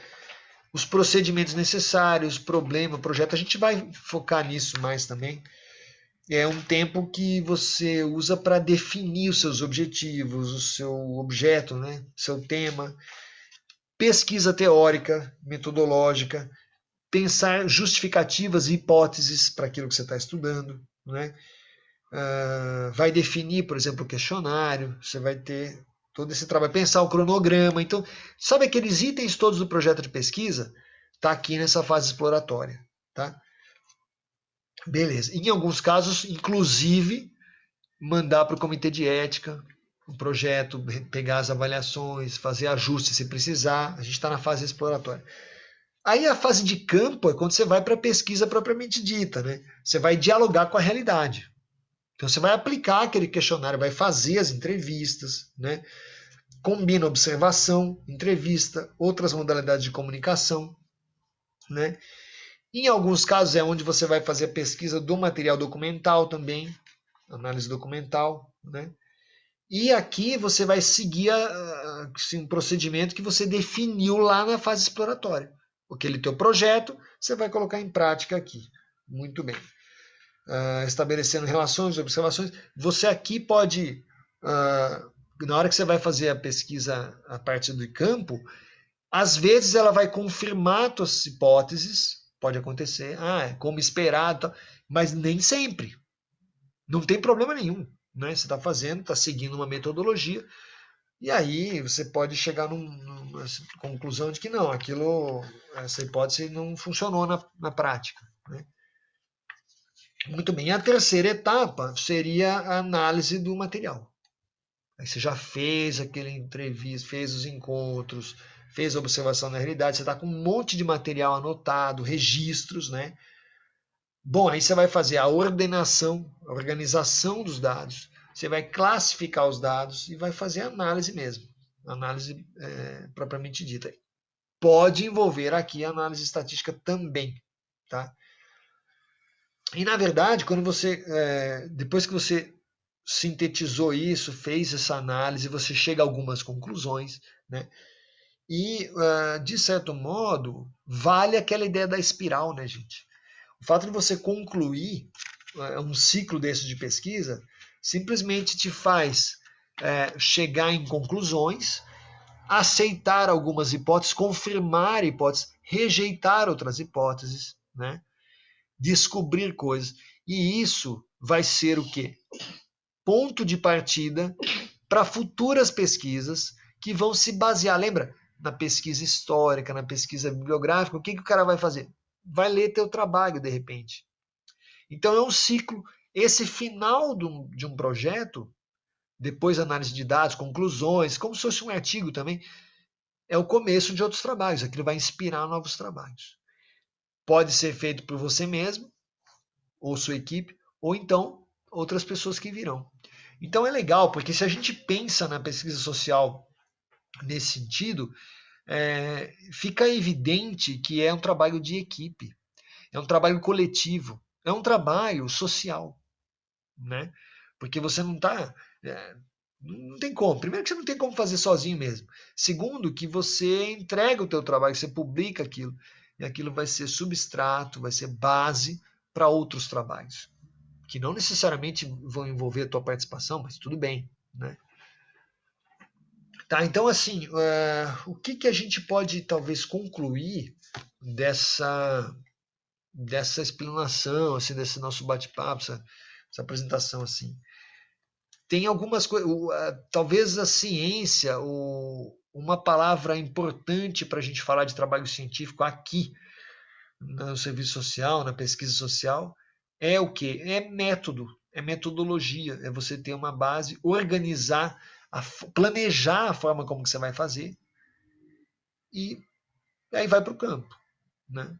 Os procedimentos necessários, problema, projeto, a gente vai focar nisso mais também. É um tempo que você usa para definir os seus objetivos, o seu objeto, né? Seu tema. Pesquisa teórica, metodológica, pensar justificativas e hipóteses para aquilo que você está estudando, né? Vai definir, por exemplo, o questionário, você vai ter todo esse trabalho, pensar o cronograma. Então, sabe aqueles itens todos do projeto de pesquisa? Está aqui nessa fase exploratória, tá? Beleza. Em alguns casos, inclusive, mandar para o comitê de ética o projeto, pegar as avaliações, fazer ajustes se precisar. A gente está na fase exploratória. Aí a fase de campo é quando você vai para a pesquisa propriamente dita, né? Você vai dialogar com a realidade. Então você vai aplicar aquele questionário, vai fazer as entrevistas, né? Combina observação, entrevista, outras modalidades de comunicação, né? Em alguns casos é onde você vai fazer a pesquisa do material documental também, análise documental, né? E aqui você vai seguir assim, um procedimento que você definiu lá na fase exploratória. Aquele teu projeto, você vai colocar em prática aqui. Muito bem. Estabelecendo relações, observações. Você aqui pode, na hora que você vai fazer a pesquisa a partir do campo, às vezes ela vai confirmar suas hipóteses, pode acontecer, é como esperado, mas nem sempre. Não tem problema nenhum. Né? Você está fazendo, está seguindo uma metodologia, e aí você pode chegar numa conclusão de que não, essa hipótese não funcionou na prática. Né? Muito bem. A terceira etapa seria a análise do material. Aí você já fez aquele entrevista, fez os encontros, fez a observação na realidade, você está com um monte de material anotado, registros, né? Bom, aí você vai fazer a ordenação, a organização dos dados, você vai classificar os dados e vai fazer a análise mesmo, análise propriamente dita. Pode envolver aqui a análise estatística também, tá? E na verdade, depois que você sintetizou isso, fez essa análise, você chega a algumas conclusões, né? E, de certo modo, vale aquela ideia da espiral, né, gente? O fato de você concluir um ciclo desse de pesquisa simplesmente te faz chegar em conclusões, aceitar algumas hipóteses, confirmar hipóteses, rejeitar outras hipóteses, né? Descobrir coisas. E isso vai ser o quê? Ponto de partida para futuras pesquisas que vão se basear, lembra? Na pesquisa histórica, na pesquisa bibliográfica, o que o cara vai fazer? Vai ler teu trabalho, de repente. Então é um ciclo. Esse final de um projeto, depois análise de dados, conclusões, como se fosse um artigo também, é o começo de outros trabalhos. Aquilo vai inspirar novos trabalhos. Pode ser feito por você mesmo, ou sua equipe, ou então outras pessoas que virão. Então é legal, porque se a gente pensa na pesquisa social nesse sentido, fica evidente que é um trabalho de equipe, é um trabalho coletivo, é um trabalho social, né? Porque você não está, não tem como. Primeiro que você não tem como fazer sozinho mesmo. Segundo que você entrega o teu trabalho, você publica aquilo e aquilo vai ser substrato, vai ser base para outros trabalhos que não necessariamente vão envolver a tua participação, mas tudo bem, né? Tá, então assim, o que que a gente pode talvez concluir dessa explanação, assim, desse nosso bate-papo, essa apresentação assim? Tem algumas coisas, talvez a ciência, uma palavra importante para a gente falar de trabalho científico aqui no serviço social, na pesquisa social, é o quê? É método, é metodologia, é você ter uma base, organizar, planejar a forma como que você vai fazer e aí vai para o campo, né?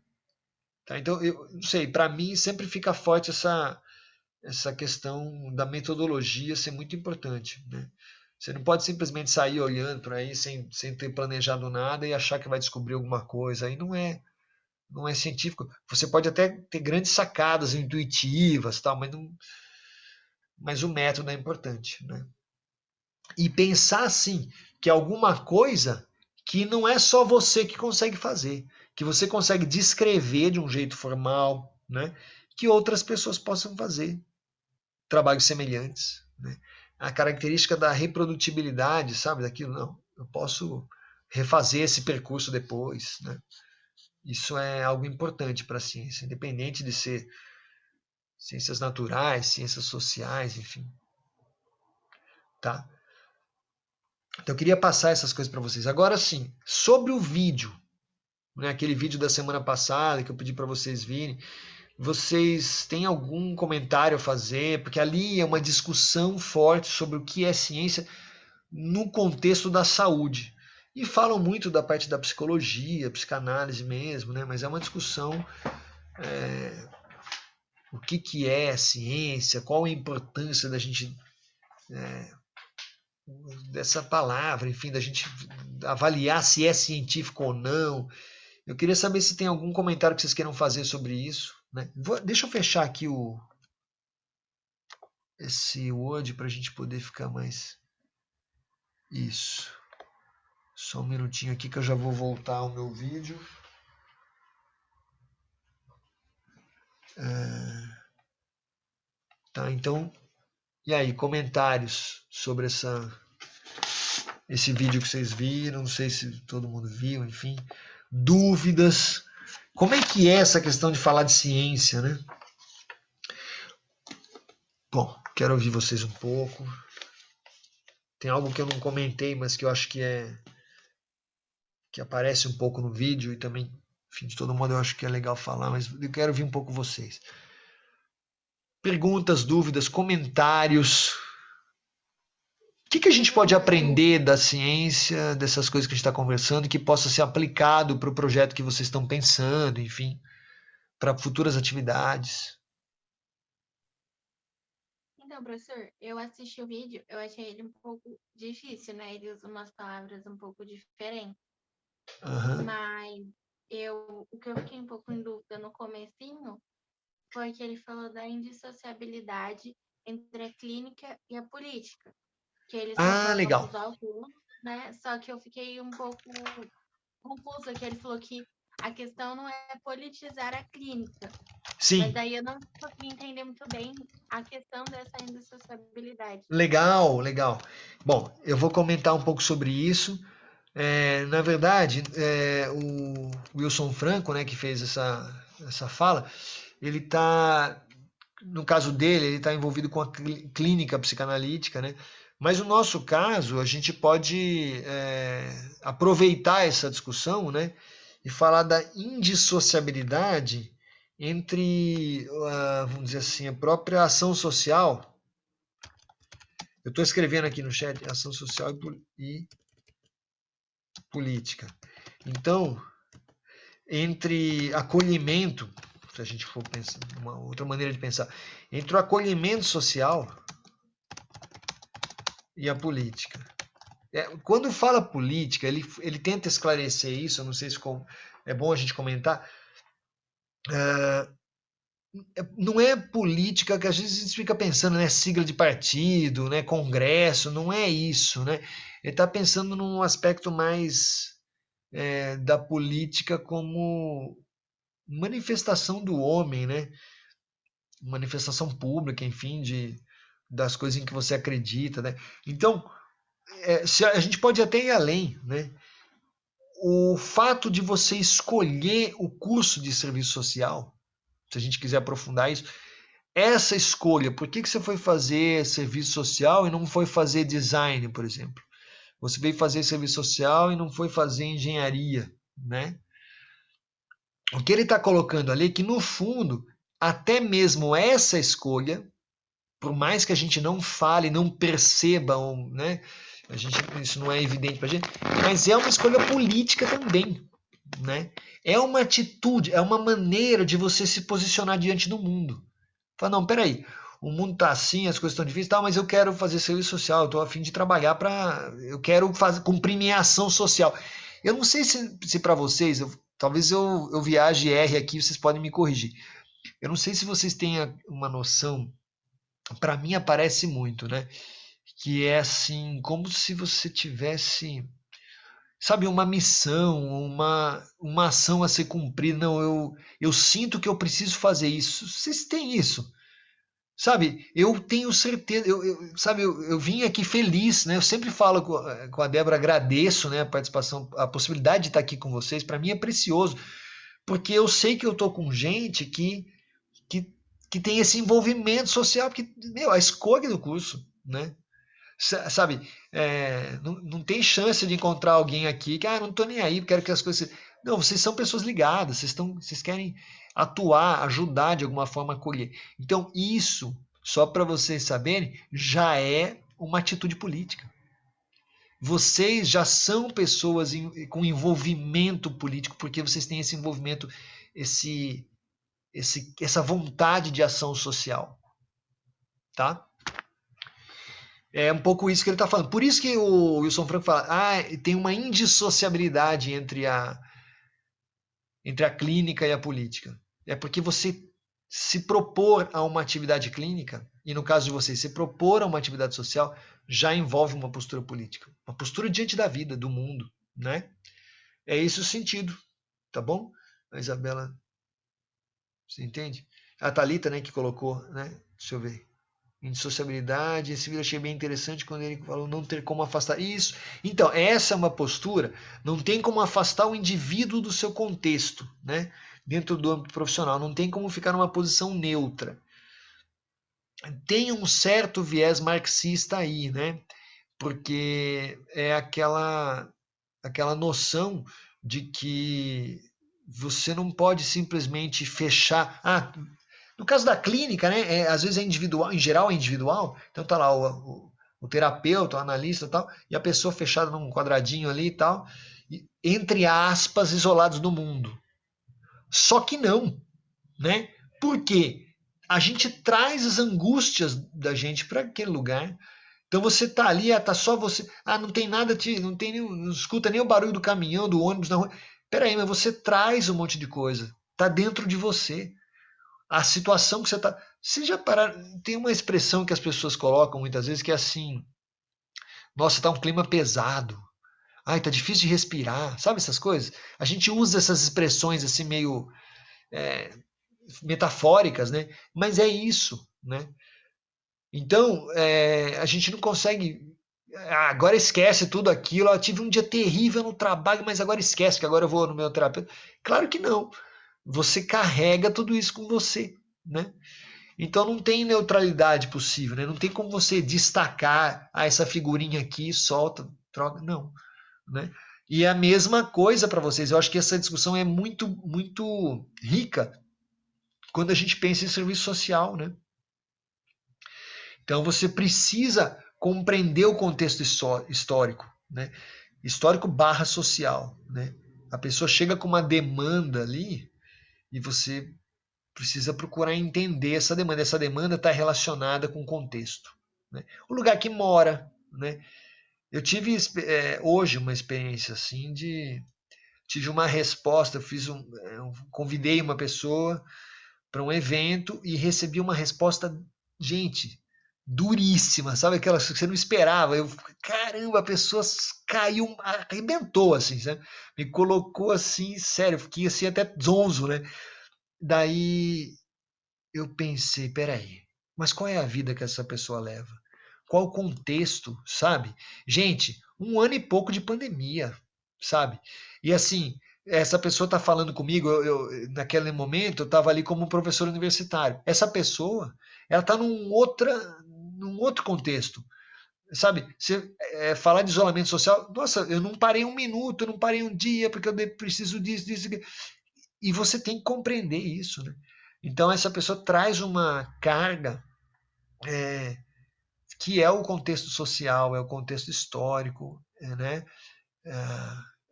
Tá, então, eu não sei, para mim sempre fica forte essa questão da metodologia ser muito importante, né? Você não pode simplesmente sair olhando por aí sem ter planejado nada e achar que vai descobrir alguma coisa. Aí não é científico. Você pode até ter grandes sacadas intuitivas, tal, mas o método é importante, né? E pensar assim que alguma coisa que não é só você que consegue fazer, que você consegue descrever de um jeito formal, né? Que outras pessoas possam fazer trabalhos semelhantes, né? A característica da reprodutibilidade, sabe, daquilo, não, eu posso refazer esse percurso depois, né? Isso é algo importante para a ciência, independente de ser ciências naturais, ciências sociais, enfim, tá? Então eu queria passar essas coisas para vocês. Agora sim, sobre o vídeo, né, aquele vídeo da semana passada que eu pedi para vocês virem, vocês têm algum comentário a fazer? Porque ali é uma discussão forte sobre o que é ciência no contexto da saúde. E falam muito da parte da psicologia, psicanálise mesmo, né? Mas é uma discussão, o que, que é ciência, qual a importância da gente, dessa palavra, enfim, da gente avaliar se é científico ou não. Eu queria saber se tem algum comentário que vocês queiram fazer sobre isso, né? Deixa eu fechar aqui esse Word para a gente poder ficar mais... Isso. Só um minutinho aqui que eu já vou voltar ao meu vídeo. Tá, então, e aí, comentários sobre esse vídeo que vocês viram, não sei se todo mundo viu, enfim, dúvidas. Como é que é essa questão de falar de ciência, né? Bom, quero ouvir vocês um pouco. Tem algo que eu não comentei, mas que eu acho que aparece um pouco no vídeo e também, enfim, de todo modo eu acho que é legal falar, mas eu quero ouvir um pouco vocês. Perguntas, dúvidas, comentários. O que, que a gente pode aprender da ciência, dessas coisas que a gente está conversando, que possa ser aplicado para o projeto que vocês estão pensando, enfim, para futuras atividades? Então, professor, eu assisti o vídeo, eu achei ele um pouco difícil, né? Ele usa umas palavras um pouco diferentes, Uhum. mas o que eu fiquei um pouco em dúvida no comecinho foi que ele falou da indissociabilidade entre a clínica e a política, que ele Ah, separou legal. os autores, né? Só que eu fiquei um pouco confusa, que ele falou que a questão não é politizar a clínica, mas Sim, daí eu não consegui entender muito bem a questão dessa indissociabilidade. legal, legal. Bom, eu vou comentar um pouco sobre isso. Na verdade, o Wilson Franco, né, que fez essa fala, ele está, no caso dele, ele está envolvido com a clínica psicanalítica, né? Mas no nosso caso, a gente pode aproveitar essa discussão, né, e falar da indissociabilidade entre, vamos dizer assim, a própria ação social. Eu estou escrevendo aqui no chat ação social e política. Então, entre acolhimento, se a gente for pensar, uma outra maneira de pensar, entre o acolhimento social e a política. Quando fala política, ele tenta esclarecer isso, eu não sei se é bom a gente comentar, não é política que às vezes a gente fica pensando, né, sigla de partido, né, congresso, não é isso, né? Ele está pensando num aspecto mais da política como manifestação do homem, né? Manifestação pública, enfim, das coisas em que você acredita, né? Então, a gente pode até ir além, né? O fato de você escolher o curso de serviço social, se a gente quiser aprofundar isso, essa escolha, por que você foi fazer serviço social e não foi fazer design, por exemplo? Você veio fazer serviço social e não foi fazer engenharia, né? O que ele está colocando ali é que, no fundo, até mesmo essa escolha, por mais que a gente não fale, não perceba, né? Isso não é evidente para a gente, mas é uma escolha política também, né? É uma atitude, é uma maneira de você se posicionar diante do mundo. Fala, não, peraí, o mundo tá assim, as coisas estão difíceis, tá, mas eu quero fazer serviço social, eu tô a fim de trabalhar para, eu quero cumprir minha ação social. Eu não sei se para vocês, talvez eu viaje e erre aqui, vocês podem me corrigir. Eu não sei se vocês têm uma noção, para mim aparece muito, né? Que é assim, como se você tivesse, sabe, uma missão, uma ação a ser cumprida. Não, eu sinto que eu preciso fazer isso. Vocês têm isso? Sabe, eu tenho certeza, sabe, eu vim aqui feliz, né? Eu sempre falo com a Débora, agradeço, né, a participação, a possibilidade de estar aqui com vocês, para mim é precioso, porque eu sei que eu tô com gente que, que tem esse envolvimento social, porque, meu, a escolha do curso, né? Sabe, não tem chance de encontrar alguém aqui que, não tô nem aí, quero que as coisas. Não, vocês são pessoas ligadas, vocês querem atuar, ajudar de alguma forma a acolher. Então, isso, só para vocês saberem, já é uma atitude política. Vocês já são pessoas com envolvimento político, porque vocês têm esse envolvimento, essa vontade de ação social. Tá? É um pouco isso que ele está falando. Por isso que o Wilson Franco fala, tem uma indissociabilidade entre a clínica e a política. É porque você se propor a uma atividade clínica, e no caso de vocês, se propor a uma atividade social, já envolve uma postura política. Uma postura diante da vida, do mundo, né? É esse o sentido, tá bom? A Isabela, você entende? A Thalita, né, que colocou, né? Deixa eu ver. Indissociabilidade, esse vídeo eu achei bem interessante quando ele falou não ter como afastar isso. Então, essa é uma postura, não tem como afastar o indivíduo do seu contexto, né? Dentro do âmbito profissional, não tem como ficar numa posição neutra. Tem um certo viés marxista aí, né? Porque é aquela noção de que você não pode simplesmente fechar. No caso da clínica, né, às vezes é individual, em geral é individual, então tá lá o terapeuta, o analista e tal, e a pessoa fechada num quadradinho ali e tal, entre aspas, isolados do mundo. Só que não, né? Por quê? A gente traz as angústias da gente para aquele lugar. Então você tá ali, tá só você, não tem nada, não tem não escuta nem o barulho do caminhão, do ônibus na rua. Peraí, mas você traz um monte de coisa, tá dentro de você. A situação que você está. Você já pararam. Tem uma expressão que as pessoas colocam muitas vezes que é assim: nossa, tá um clima pesado. Ai, tá difícil de respirar. Sabe essas coisas? A gente usa essas expressões assim meio é, metafóricas, né? Mas é isso, né? Então, a gente não consegue. Agora esquece tudo aquilo. Eu tive um dia terrível no trabalho, mas agora esquece, que agora eu vou no meu terapeuta. Claro que não. Você carrega tudo isso com você, né? Então não tem neutralidade possível, né? Não tem como você destacar essa figurinha aqui, solta, troca, não, né? E é a mesma coisa para vocês. Eu acho que essa discussão é muito, muito rica quando a gente pensa em serviço social, né? Então você precisa compreender o contexto histórico, né? Histórico barra social, né? A pessoa chega com uma demanda ali e você precisa procurar entender essa demanda. Essa demanda está relacionada com o contexto, né? O lugar que mora, né? Eu tive hoje uma experiência assim tive uma resposta, convidei uma pessoa para um evento e recebi uma resposta, gente, duríssima, sabe aquelas que você não esperava. Caramba, a pessoa caiu, arrebentou assim, sabe? Me colocou assim, sério, fiquei assim até zonzo, né? Daí eu pensei, peraí, mas qual é a vida que essa pessoa leva? qual o contexto, sabe? Gente, 1 ano e pouco de pandemia, sabe? E assim, essa pessoa está falando comigo, naquele momento eu estava ali como professor universitário. Essa pessoa, ela está num outro contexto, sabe? Você falar de isolamento social, nossa, eu não parei um minuto, eu não parei um dia porque eu preciso disso, disso, e você tem que compreender isso, né? Então essa pessoa traz uma carga que é o contexto social, é o contexto histórico, né?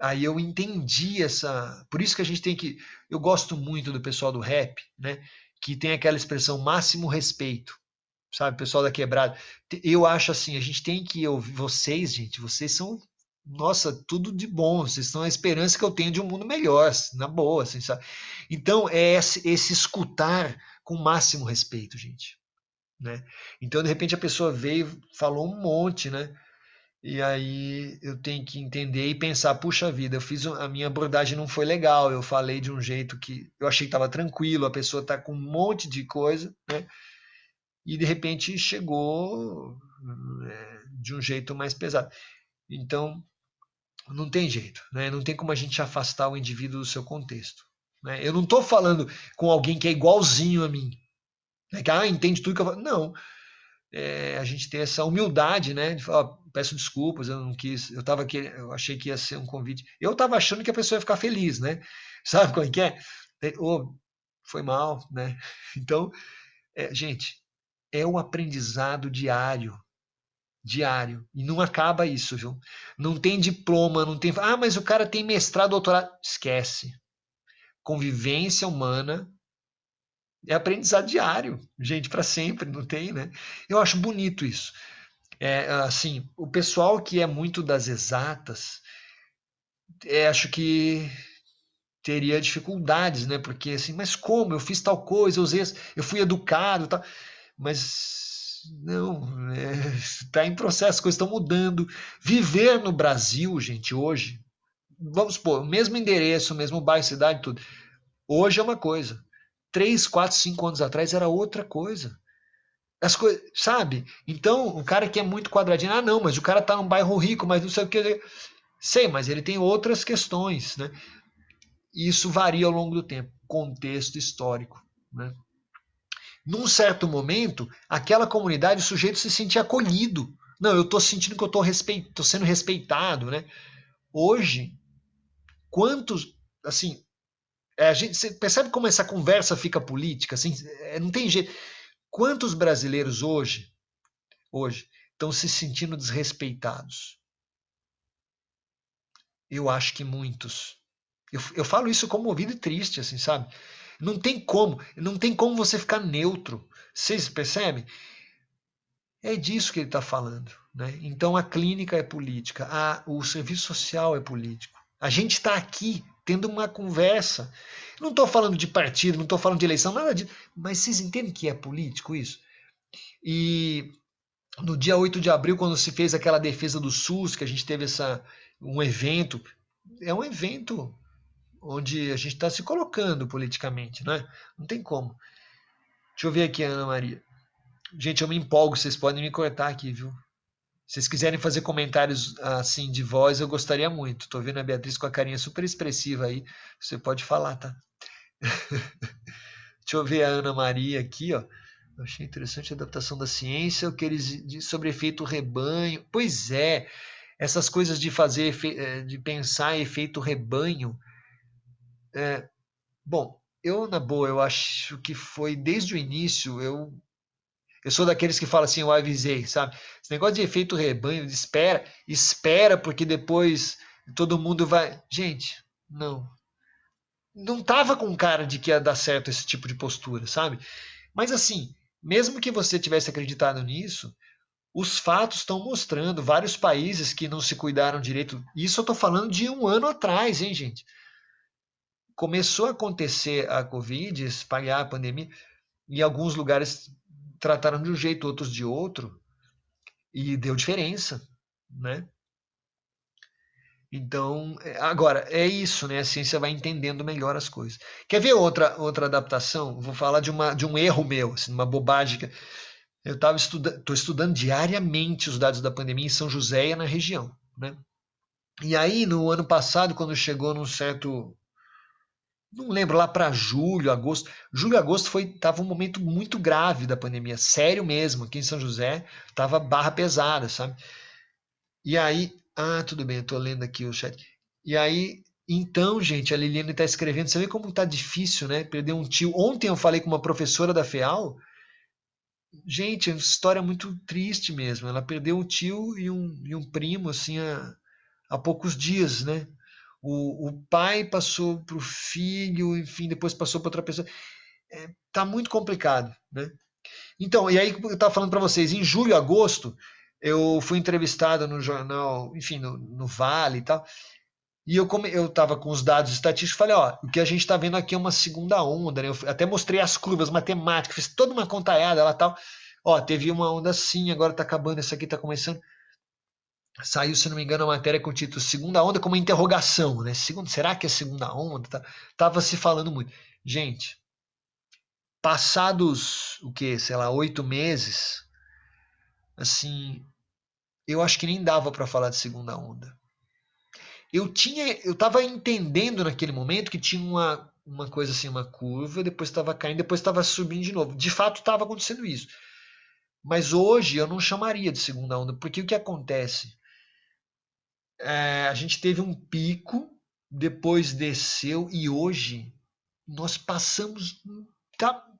Aí eu entendi essa. Por isso que a gente tem que. Eu gosto muito do pessoal do rap, né? Que tem aquela expressão máximo respeito, sabe? Pessoal da quebrada. Eu acho assim, a gente tem que ouvir vocês, gente. Vocês são, nossa, tudo de bom. Vocês são a esperança que eu tenho de um mundo melhor, na boa, assim, sabe? Então é esse escutar com o máximo respeito, gente, né? Então de repente a pessoa veio, falou um monte, né? E aí eu tenho que entender e pensar, puxa vida, a minha abordagem não foi legal, eu falei de um jeito que eu achei que estava tranquilo, a pessoa está com um monte de coisa, né? E de repente chegou de um jeito mais pesado. Então, não tem jeito, né? Não tem como a gente afastar o indivíduo do seu contexto, né? Eu não estou falando com alguém que é igualzinho a mim, né? Que entende tudo que eu falo. Não, a gente tem essa humildade, né? De falar, peço desculpas, eu não quis, eu achei que ia ser um convite. Eu estava achando que a pessoa ia ficar feliz, né? Sabe como é que é? Oh, foi mal, né? Então, gente, é um aprendizado diário, diário. E não acaba isso, viu? Não tem diploma, não tem. Ah, mas o cara tem mestrado, doutorado. Esquece. Convivência humana é aprendizado diário, gente, para sempre, não tem, né? Eu acho bonito isso. Assim, o pessoal que é muito das exatas, acho que teria dificuldades, né? Porque assim, mas como? Eu fiz tal coisa, eu fui educado, tal. Mas não, está em processo, as coisas estão mudando. Viver no Brasil, gente, hoje, vamos supor, o mesmo endereço, o mesmo bairro, cidade, tudo. Hoje é uma coisa. 3, 4, 5 anos atrás era outra coisa. As coisas, sabe? Então, o cara que é muito quadradinho, não, mas o cara tá num bairro rico, mas não sei o que. Sei, mas ele tem outras questões, né? E isso varia ao longo do tempo. Contexto histórico, né? Num certo momento, aquela comunidade, o sujeito se sentia acolhido. Não, eu estou sentindo que eu estou sendo respeitado, né? Hoje, quantos, assim, a gente, você percebe como essa conversa fica política, assim, não tem jeito. Quantos brasileiros hoje estão se sentindo desrespeitados? Eu acho que muitos. Eu falo isso comovido e triste, assim, sabe? Não tem como você ficar neutro. Vocês percebem? É disso que ele está falando, né? Então a clínica é política, o serviço social é político. A gente está aqui tendo uma conversa. Não estou falando de partido, não estou falando de eleição, nada disso. Mas vocês entendem que é político isso? E no dia 8 de abril, quando se fez aquela defesa do SUS, que a gente teve um evento, é um evento onde a gente está se colocando politicamente, né? Não tem como. Deixa eu ver aqui, Ana Maria. Gente, eu me empolgo, vocês podem me cortar aqui, viu? Se vocês quiserem fazer comentários assim de voz, eu gostaria muito. Tô vendo a Beatriz com a carinha super expressiva aí. Você pode falar, tá? Deixa eu ver a Ana Maria aqui, ó. Eu achei interessante a adaptação da ciência, o que eles dizem sobre efeito rebanho. Pois é, essas coisas de fazer, de pensar em efeito rebanho. Bom, eu na boa, eu acho que foi desde o início, eu sou daqueles que falam assim, eu avisei, sabe? Esse negócio de efeito rebanho, de espera porque depois todo mundo vai. Gente, não. Não tava com cara de que ia dar certo esse tipo de postura, sabe? Mas assim, mesmo que você tivesse acreditado nisso, os fatos estão mostrando vários países que não se cuidaram direito. Isso eu estou falando de 1 ano atrás, hein, gente? Começou a acontecer a Covid, espalhar a pandemia, em alguns lugares trataram de um jeito, outros de outro, e deu diferença, né? Então, agora, é isso, né? A ciência vai entendendo melhor as coisas. Quer ver outra adaptação? Vou falar de um erro meu, assim, uma bobagem. Eu estou estudando diariamente os dados da pandemia em São José e na região, né? E aí, no ano passado, quando chegou num certo, não lembro, lá para julho, agosto tava um momento muito grave da pandemia, sério mesmo, aqui em São José, tava barra pesada, sabe? E aí, tudo bem, eu tô lendo aqui o chat. E aí, então, gente, a Liliane tá escrevendo, você vê como tá difícil, né? Perder um tio. Ontem eu falei com uma professora da FEAL, gente, é uma história muito triste mesmo. Ela perdeu um tio e um primo, assim, há poucos dias, né? O pai passou para o filho, enfim, depois passou para outra pessoa. Tá muito complicado, né? Então, e aí eu estava falando para vocês, em julho, agosto, eu fui entrevistado no jornal, enfim, no Vale e tal, e eu estava com os dados estatísticos, falei, ó, o que a gente está vendo aqui é uma segunda onda, né? Eu até mostrei as curvas matemáticas, fiz toda uma contaiada lá e tal. Ó, teve uma onda assim, agora está acabando, essa aqui está começando. Saiu, se não me engano, a matéria com o título Segunda Onda como interrogação, né? Será que é segunda onda? Tava se falando muito. Gente, passados, o que, sei lá, 8 meses, assim, eu acho que nem dava para falar de segunda onda. Eu tava entendendo naquele momento que tinha uma coisa assim, uma curva, depois estava caindo, depois estava subindo de novo. De fato, estava acontecendo isso. Mas hoje eu não chamaria de segunda onda, porque o que acontece? A gente teve um pico, depois desceu e hoje nós passamos,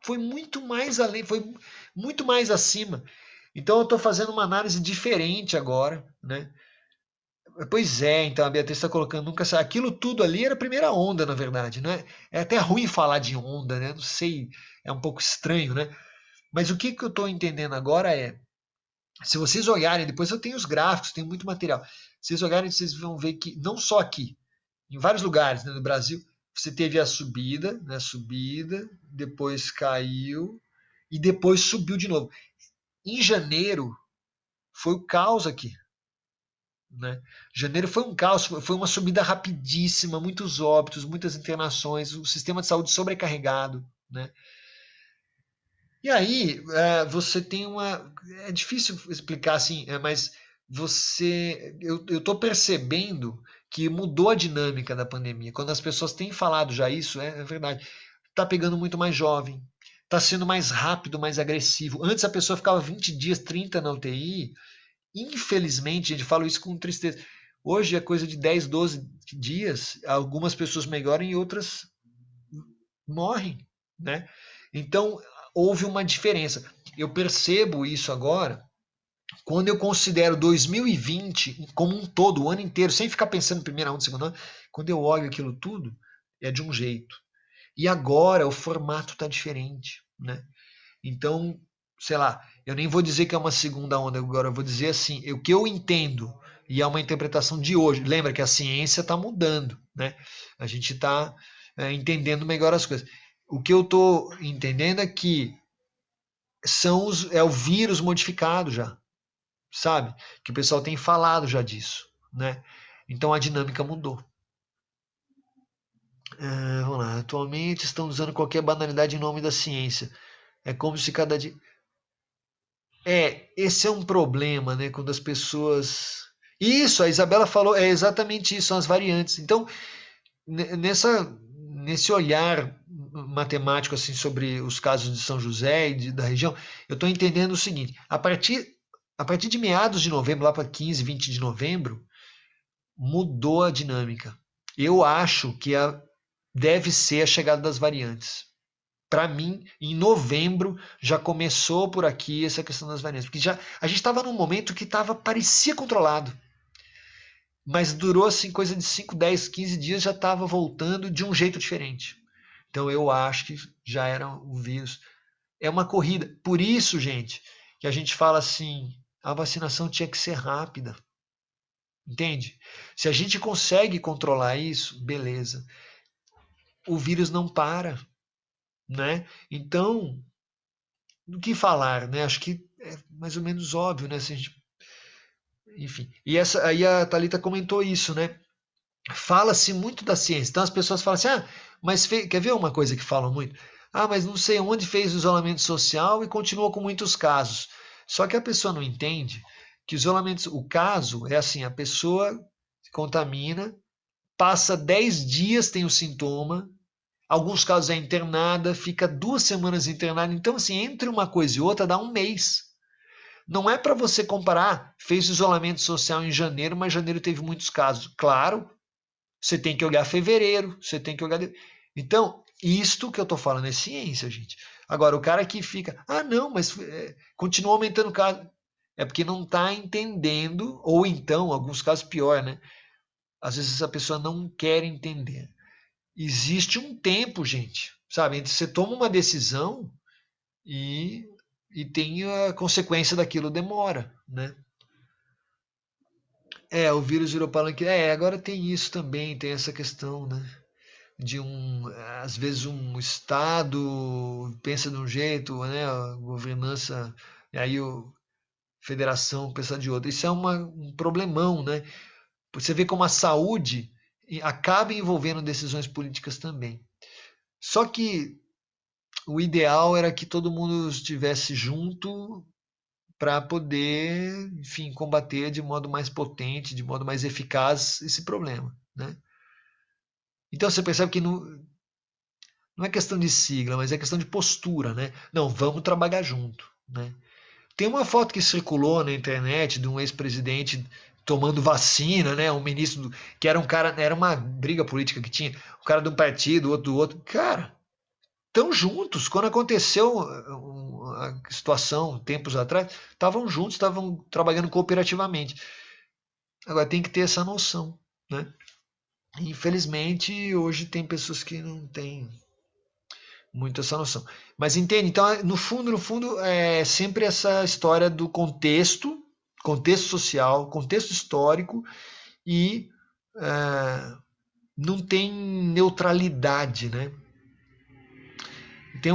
foi muito mais além, foi muito mais acima. Então eu estou fazendo uma análise diferente agora, né? Pois é, então a Beatriz está colocando nunca aquilo tudo ali era a primeira onda, na verdade, né? É até ruim falar de onda, né? Não sei, é um pouco estranho, né? Mas o que eu estou entendendo agora é, se vocês olharem, depois eu tenho os gráficos, tenho muito material. Se vocês olharem, vocês vão ver que não só aqui, em vários lugares, né, no Brasil, você teve a subida, né, subida, depois caiu e depois subiu de novo. Em janeiro foi o caos aqui, né? Janeiro foi um caos, foi uma subida rapidíssima, muitos óbitos, muitas internações, o sistema de saúde sobrecarregado, né? E aí você tem uma, é difícil explicar assim, mas eu estou percebendo que mudou a dinâmica da pandemia. Quando as pessoas têm falado já isso, é verdade. Está pegando muito mais jovem, está sendo mais rápido, mais agressivo. Antes a pessoa ficava 20 dias, 30 na UTI. Infelizmente, gente, falo isso com tristeza. Hoje é coisa de 10, 12 dias. Algumas pessoas melhoram e outras morrem, né? Então, houve uma diferença. Eu percebo isso agora quando eu considero 2020 como um todo, o ano inteiro, sem ficar pensando em primeira onda, segunda onda, quando eu olho aquilo tudo, é de um jeito. E agora o formato está diferente, né? Então, sei lá, eu nem vou dizer que é uma segunda onda agora, eu vou dizer assim, o que eu entendo, e é uma interpretação de hoje. Lembra que a ciência está mudando, né? A gente está entendendo melhor as coisas. O que eu estou entendendo é que é o vírus modificado já, sabe? Que o pessoal tem falado já disso, né? Então a dinâmica mudou. Vamos lá. Atualmente estão usando qualquer banalidade em nome da ciência. É como se cada dia. Esse é um problema, né? Quando as pessoas. Isso, a Isabela falou, é exatamente isso, são as variantes. Então, nesse olhar matemático assim sobre os casos de São José e da região, eu estou entendendo o seguinte: a partir de meados de novembro, lá para 15, 20 de novembro, mudou a dinâmica. Eu acho que deve ser a chegada das variantes. Para mim, em novembro já começou por aqui essa questão das variantes, porque a gente estava num momento que parecia controlado, mas durou assim coisa de 5, 10, 15 dias, já estava voltando de um jeito diferente. Então eu acho que já era o vírus. É uma corrida. Por isso, gente, que a gente fala assim, a vacinação tinha que ser rápida. Entende? Se a gente consegue controlar isso, beleza. O vírus não para, né? Então, do que falar, né? Acho que é mais ou menos óbvio, né? Se a gente... Enfim. E aí a Thalita comentou isso, né? Fala-se muito da ciência. Então as pessoas falam assim, mas quer ver uma coisa que falam muito? Ah, mas não sei onde fez o isolamento social e continuou com muitos casos. Só que a pessoa não entende que o caso é assim, a pessoa se contamina, passa 10 dias, tem o sintoma, alguns casos é internada, fica 2 semanas internada. Então, assim, entre uma coisa e outra dá um mês. Não é para você comparar, fez isolamento social em janeiro, mas janeiro teve muitos casos. Claro, você tem que olhar fevereiro, você tem que olhar. Então, isto que eu estou falando é ciência, gente. Agora, o cara que fica, ah, não, mas continua aumentando o caso. É porque não está entendendo, ou então, alguns casos pior, né? Às vezes essa pessoa não quer entender. Existe um tempo, gente, sabe? Entre você toma uma decisão e, e tem a consequência daquilo demora, né? O vírus virou palanque. Agora tem isso também, tem essa questão, né? Às vezes um estado pensa de um jeito, né? A governança, e aí a federação pensa de outro. Isso é um problemão, né? Você vê como a saúde acaba envolvendo decisões políticas também. Só que o ideal era que todo mundo estivesse junto para poder, enfim, combater de modo mais potente, de modo mais eficaz esse problema, né? Então você percebe que não é questão de sigla, mas é questão de postura, né? Não, vamos trabalhar junto, né? Tem uma foto que circulou na internet de um ex-presidente tomando vacina, né? Um ministro que era um cara, era uma briga política que tinha, um cara de um partido, outro do outro. Cara, estão juntos. Quando aconteceu a situação tempos atrás, estavam juntos, estavam trabalhando cooperativamente. Agora tem que ter essa noção, né? Infelizmente, hoje tem pessoas que não têm muito essa noção. Mas entende? Então, no fundo, é sempre essa história do contexto social, contexto histórico e não tem neutralidade, né? Tem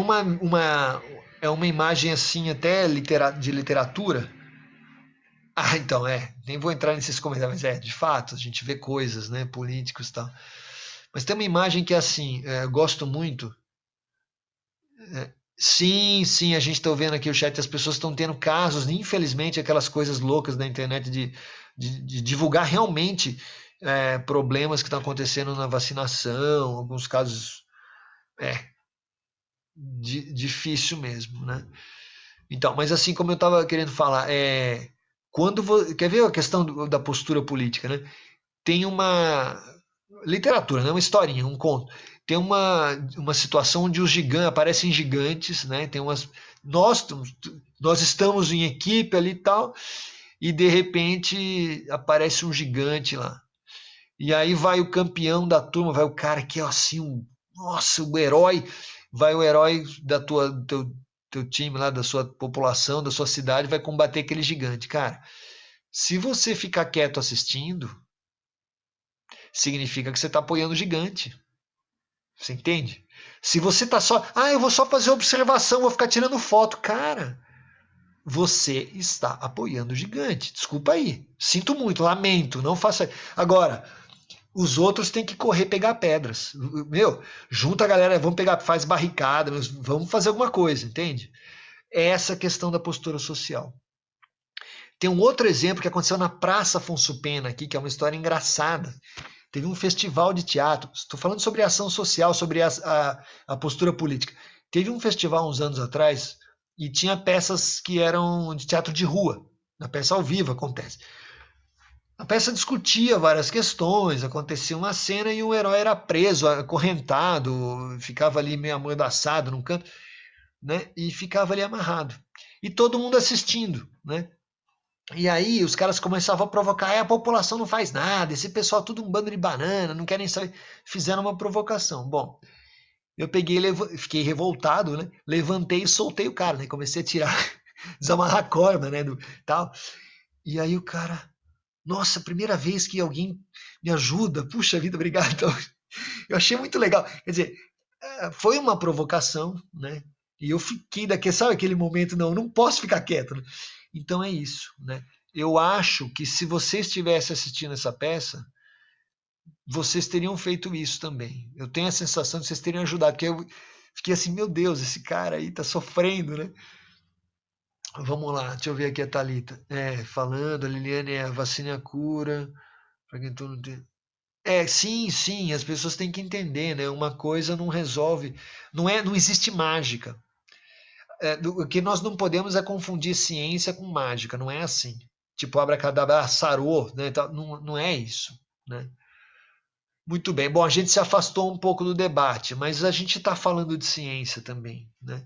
é uma imagem assim até de literatura. Ah, então nem vou entrar nesses comentários, mas de fato, a gente vê coisas, né, políticos e tal. Mas tem uma imagem que é assim, eu gosto muito. Sim, sim, a gente está vendo aqui o chat, as pessoas estão tendo casos, infelizmente, aquelas coisas loucas da internet de divulgar realmente problemas que estão acontecendo na vacinação, alguns casos difícil mesmo, né? Então, mas assim como eu estava querendo falar, quer ver a questão da postura política, né? Tem uma literatura, né? Uma historinha, um conto. Tem uma situação onde os gigantes aparecem gigantes, né? Tem nós estamos em equipe ali e tal, e de repente aparece um gigante lá. E aí vai o campeão da turma, vai o cara que é assim, nossa, o herói, vai o herói teu time lá, da sua população, da sua cidade, vai combater aquele gigante. Cara, se você ficar quieto assistindo, significa que você está apoiando o gigante. Você entende? Se você tá só, eu vou só fazer observação, vou ficar tirando foto. Cara, você está apoiando o gigante. Desculpa aí. Sinto muito, lamento, não faça. Agora, os outros têm que correr pegar pedras. Meu, junta a galera, vamos pegar, faz barricada, vamos fazer alguma coisa, entende? É essa questão da postura social. Tem um outro exemplo que aconteceu na Praça Afonso Pena aqui, que é uma história engraçada. Teve um festival de teatro. Estou falando sobre ação social, sobre a postura política. Teve um festival uns anos atrás e tinha peças que eram de teatro de rua. Na peça ao vivo acontece. A peça discutia várias questões, acontecia uma cena e um herói era preso, acorrentado, ficava ali meio amordaçado num canto, né? E ficava ali amarrado. E todo mundo assistindo, né? E aí os caras começavam a provocar, a população não faz nada, esse pessoal tudo um bando de banana, não quer nem saber. Fizeram uma provocação. Bom, eu peguei, fiquei revoltado, né? Levantei e soltei o cara, né? Comecei a tirar, desamarrar a corda, né? Tal. E aí o cara, nossa, primeira vez que alguém me ajuda, puxa vida, obrigado. Então, eu achei muito legal. Quer dizer, foi uma provocação, né? E eu fiquei sabe aquele momento, não posso ficar quieto, né? Então é isso, né? Eu acho que se você estivesse assistindo essa peça, vocês teriam feito isso também. Eu tenho a sensação de vocês teriam ajudado, porque Fiquei assim, meu Deus, esse cara aí tá sofrendo, né? Vamos lá, deixa eu ver aqui a Thalita. Falando, a Liliane, a vacina é a cura. Pra quem tu não tem... sim, sim, as pessoas têm que entender, né? Uma coisa não resolve, não existe mágica. O que nós não podemos é confundir ciência com mágica, não é assim. Tipo, abracadabra, sarou, né? Não é isso, né? Muito bem. Bom, a gente se afastou um pouco do debate, mas a gente está falando de ciência também, né?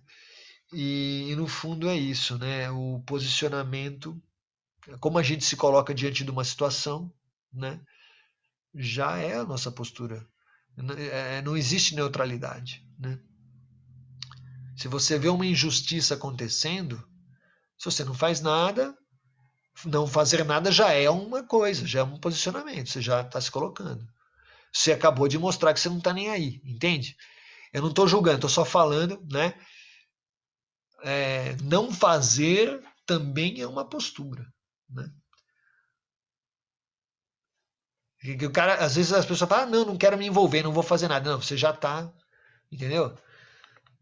E no fundo é isso, né? O posicionamento, como a gente se coloca diante de uma situação, né? Já é a nossa postura. Não existe neutralidade, né? Se você vê uma injustiça acontecendo, se você não faz nada, não fazer nada já é uma coisa, já é um posicionamento, você já está se colocando. Você acabou de mostrar que você não está nem aí, entende? Eu não estou julgando, estou só falando, né? Não fazer também é uma postura, né? O cara, às vezes as pessoas falam, não quero me envolver, não vou fazer nada. Não, você já está, entendeu?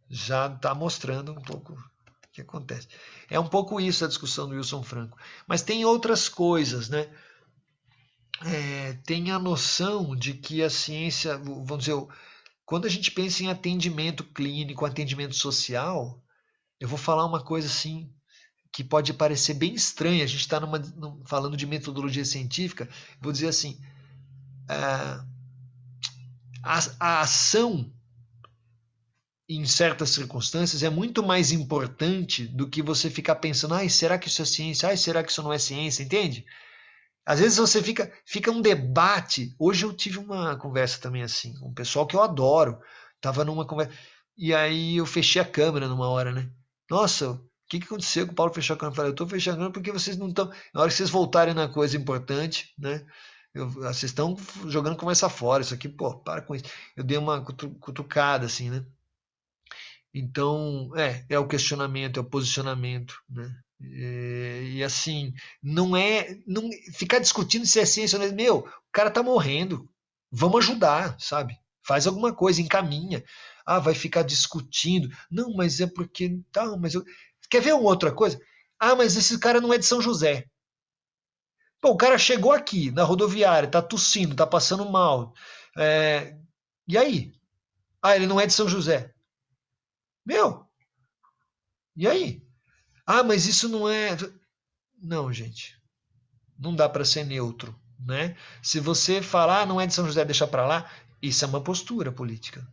Já está mostrando um pouco o que acontece. É um pouco isso a discussão do Wilson Franco. Mas tem outras coisas, né? Tem a noção de que a ciência, vamos dizer, quando a gente pensa em atendimento clínico, atendimento social, eu vou falar uma coisa assim que pode parecer bem estranha. A gente está falando de metodologia científica, vou dizer assim, a ação em certas circunstâncias é muito mais importante do que você ficar pensando, será que isso é ciência? Será que isso não é ciência? Entende? Às vezes você fica um debate. Hoje eu tive uma conversa também assim, com um pessoal que eu adoro. Tava numa conversa. E aí eu fechei a câmera numa hora, né? Nossa, o que aconteceu com o Paulo fechou a câmera? Eu falei, eu tô fechando a câmera porque vocês não estão. Na hora que vocês voltarem na coisa importante, né? Vocês estão jogando conversa fora. Isso aqui, pô, para com isso. Eu dei uma cutucada, assim, né? Então, é o questionamento, é o posicionamento, né? E assim, não ficar discutindo se é ciência ou não é. Meu, o cara tá morrendo. Vamos ajudar, sabe? Faz alguma coisa, encaminha. Vai ficar discutindo. Não, mas é porque. Tá, mas eu. Quer ver uma outra coisa? Mas esse cara não é de São José. Pô, o cara chegou aqui na rodoviária, tá tossindo, tá passando mal. E aí? Ele não é de São José. Meu, e aí? Mas isso não é. Não, gente. Não dá para ser neutro, né? Se você falar, não é de São José, deixa para lá, isso é uma postura política,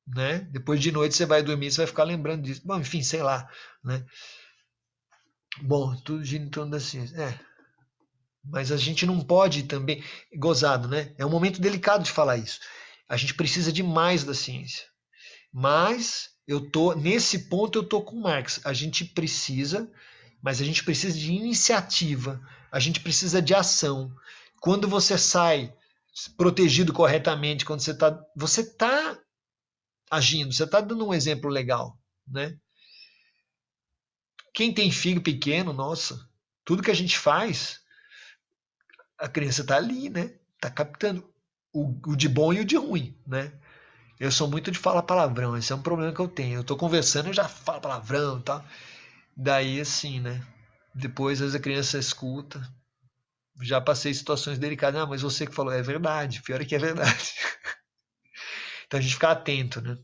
né? Depois de noite você vai dormir, você vai ficar lembrando disso. Bom, enfim, sei lá, né? Bom, tudo gira em torno da ciência. Mas a gente não pode também, gozado, né? É um momento delicado de falar isso. A gente precisa de mais da ciência. Mas nesse ponto eu tô com o Marx. A gente precisa, mas a gente precisa de iniciativa, a gente precisa de ação. Quando você sai protegido corretamente, quando você tá agindo, você está dando um exemplo legal, né? Quem tem filho pequeno, nossa, tudo que a gente faz, a criança está ali, né? Tá captando o de bom e o de ruim, né? Eu sou muito de falar palavrão, esse é um problema que eu tenho. Eu tô conversando, eu já falo palavrão e tal. Daí, assim, né? Depois, às vezes, a criança escuta. Já passei situações delicadas. Mas você que falou, é verdade. Pior é que é verdade. Então, a gente fica atento, né?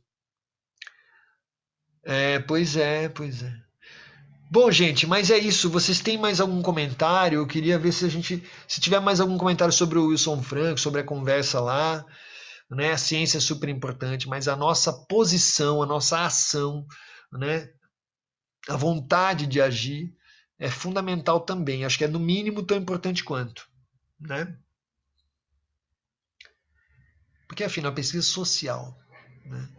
Pois é, pois é. Bom, gente, mas é isso. Vocês têm mais algum comentário? Eu queria ver se tiver mais algum comentário sobre o Wilson Franco, sobre a conversa lá. Né? A ciência é super importante, mas a nossa posição, a nossa ação, né? A vontade de agir é fundamental também. Acho que é no mínimo tão importante quanto, né? Porque afinal é pesquisa social, né?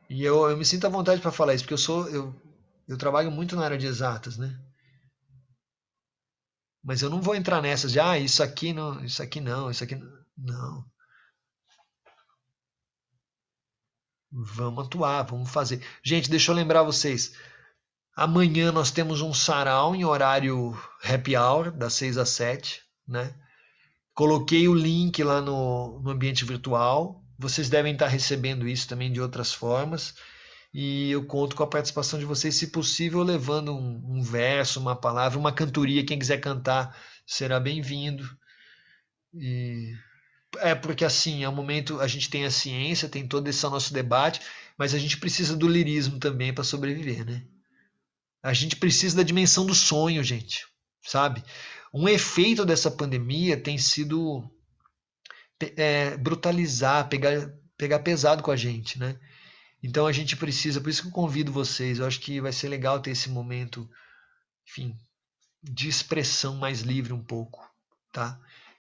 E eu me sinto à vontade para falar isso, porque eu trabalho muito na área de exatas, né? Mas eu não vou entrar nessas de isso aqui não, isso aqui não, isso aqui não. Vamos atuar, vamos fazer. Gente, deixa eu lembrar vocês. Amanhã nós temos um sarau em horário happy hour, das 6 às 7, né? Coloquei o link lá no ambiente virtual. vocês devem estar recebendo isso também de outras formas. E eu conto com a participação de vocês, se possível, levando um verso, uma palavra, uma cantoria. Quem quiser cantar será bem-vindo. E é porque assim, é um momento, a gente tem a ciência, tem todo esse nosso debate, mas a gente precisa do lirismo também para sobreviver, né? A gente precisa da dimensão do sonho, gente, sabe? Um efeito dessa pandemia tem sido brutalizar, pegar pesado com a gente, né? Então a gente precisa, por isso que eu convido vocês, eu acho que vai ser legal ter esse momento, enfim, de expressão mais livre um pouco, tá?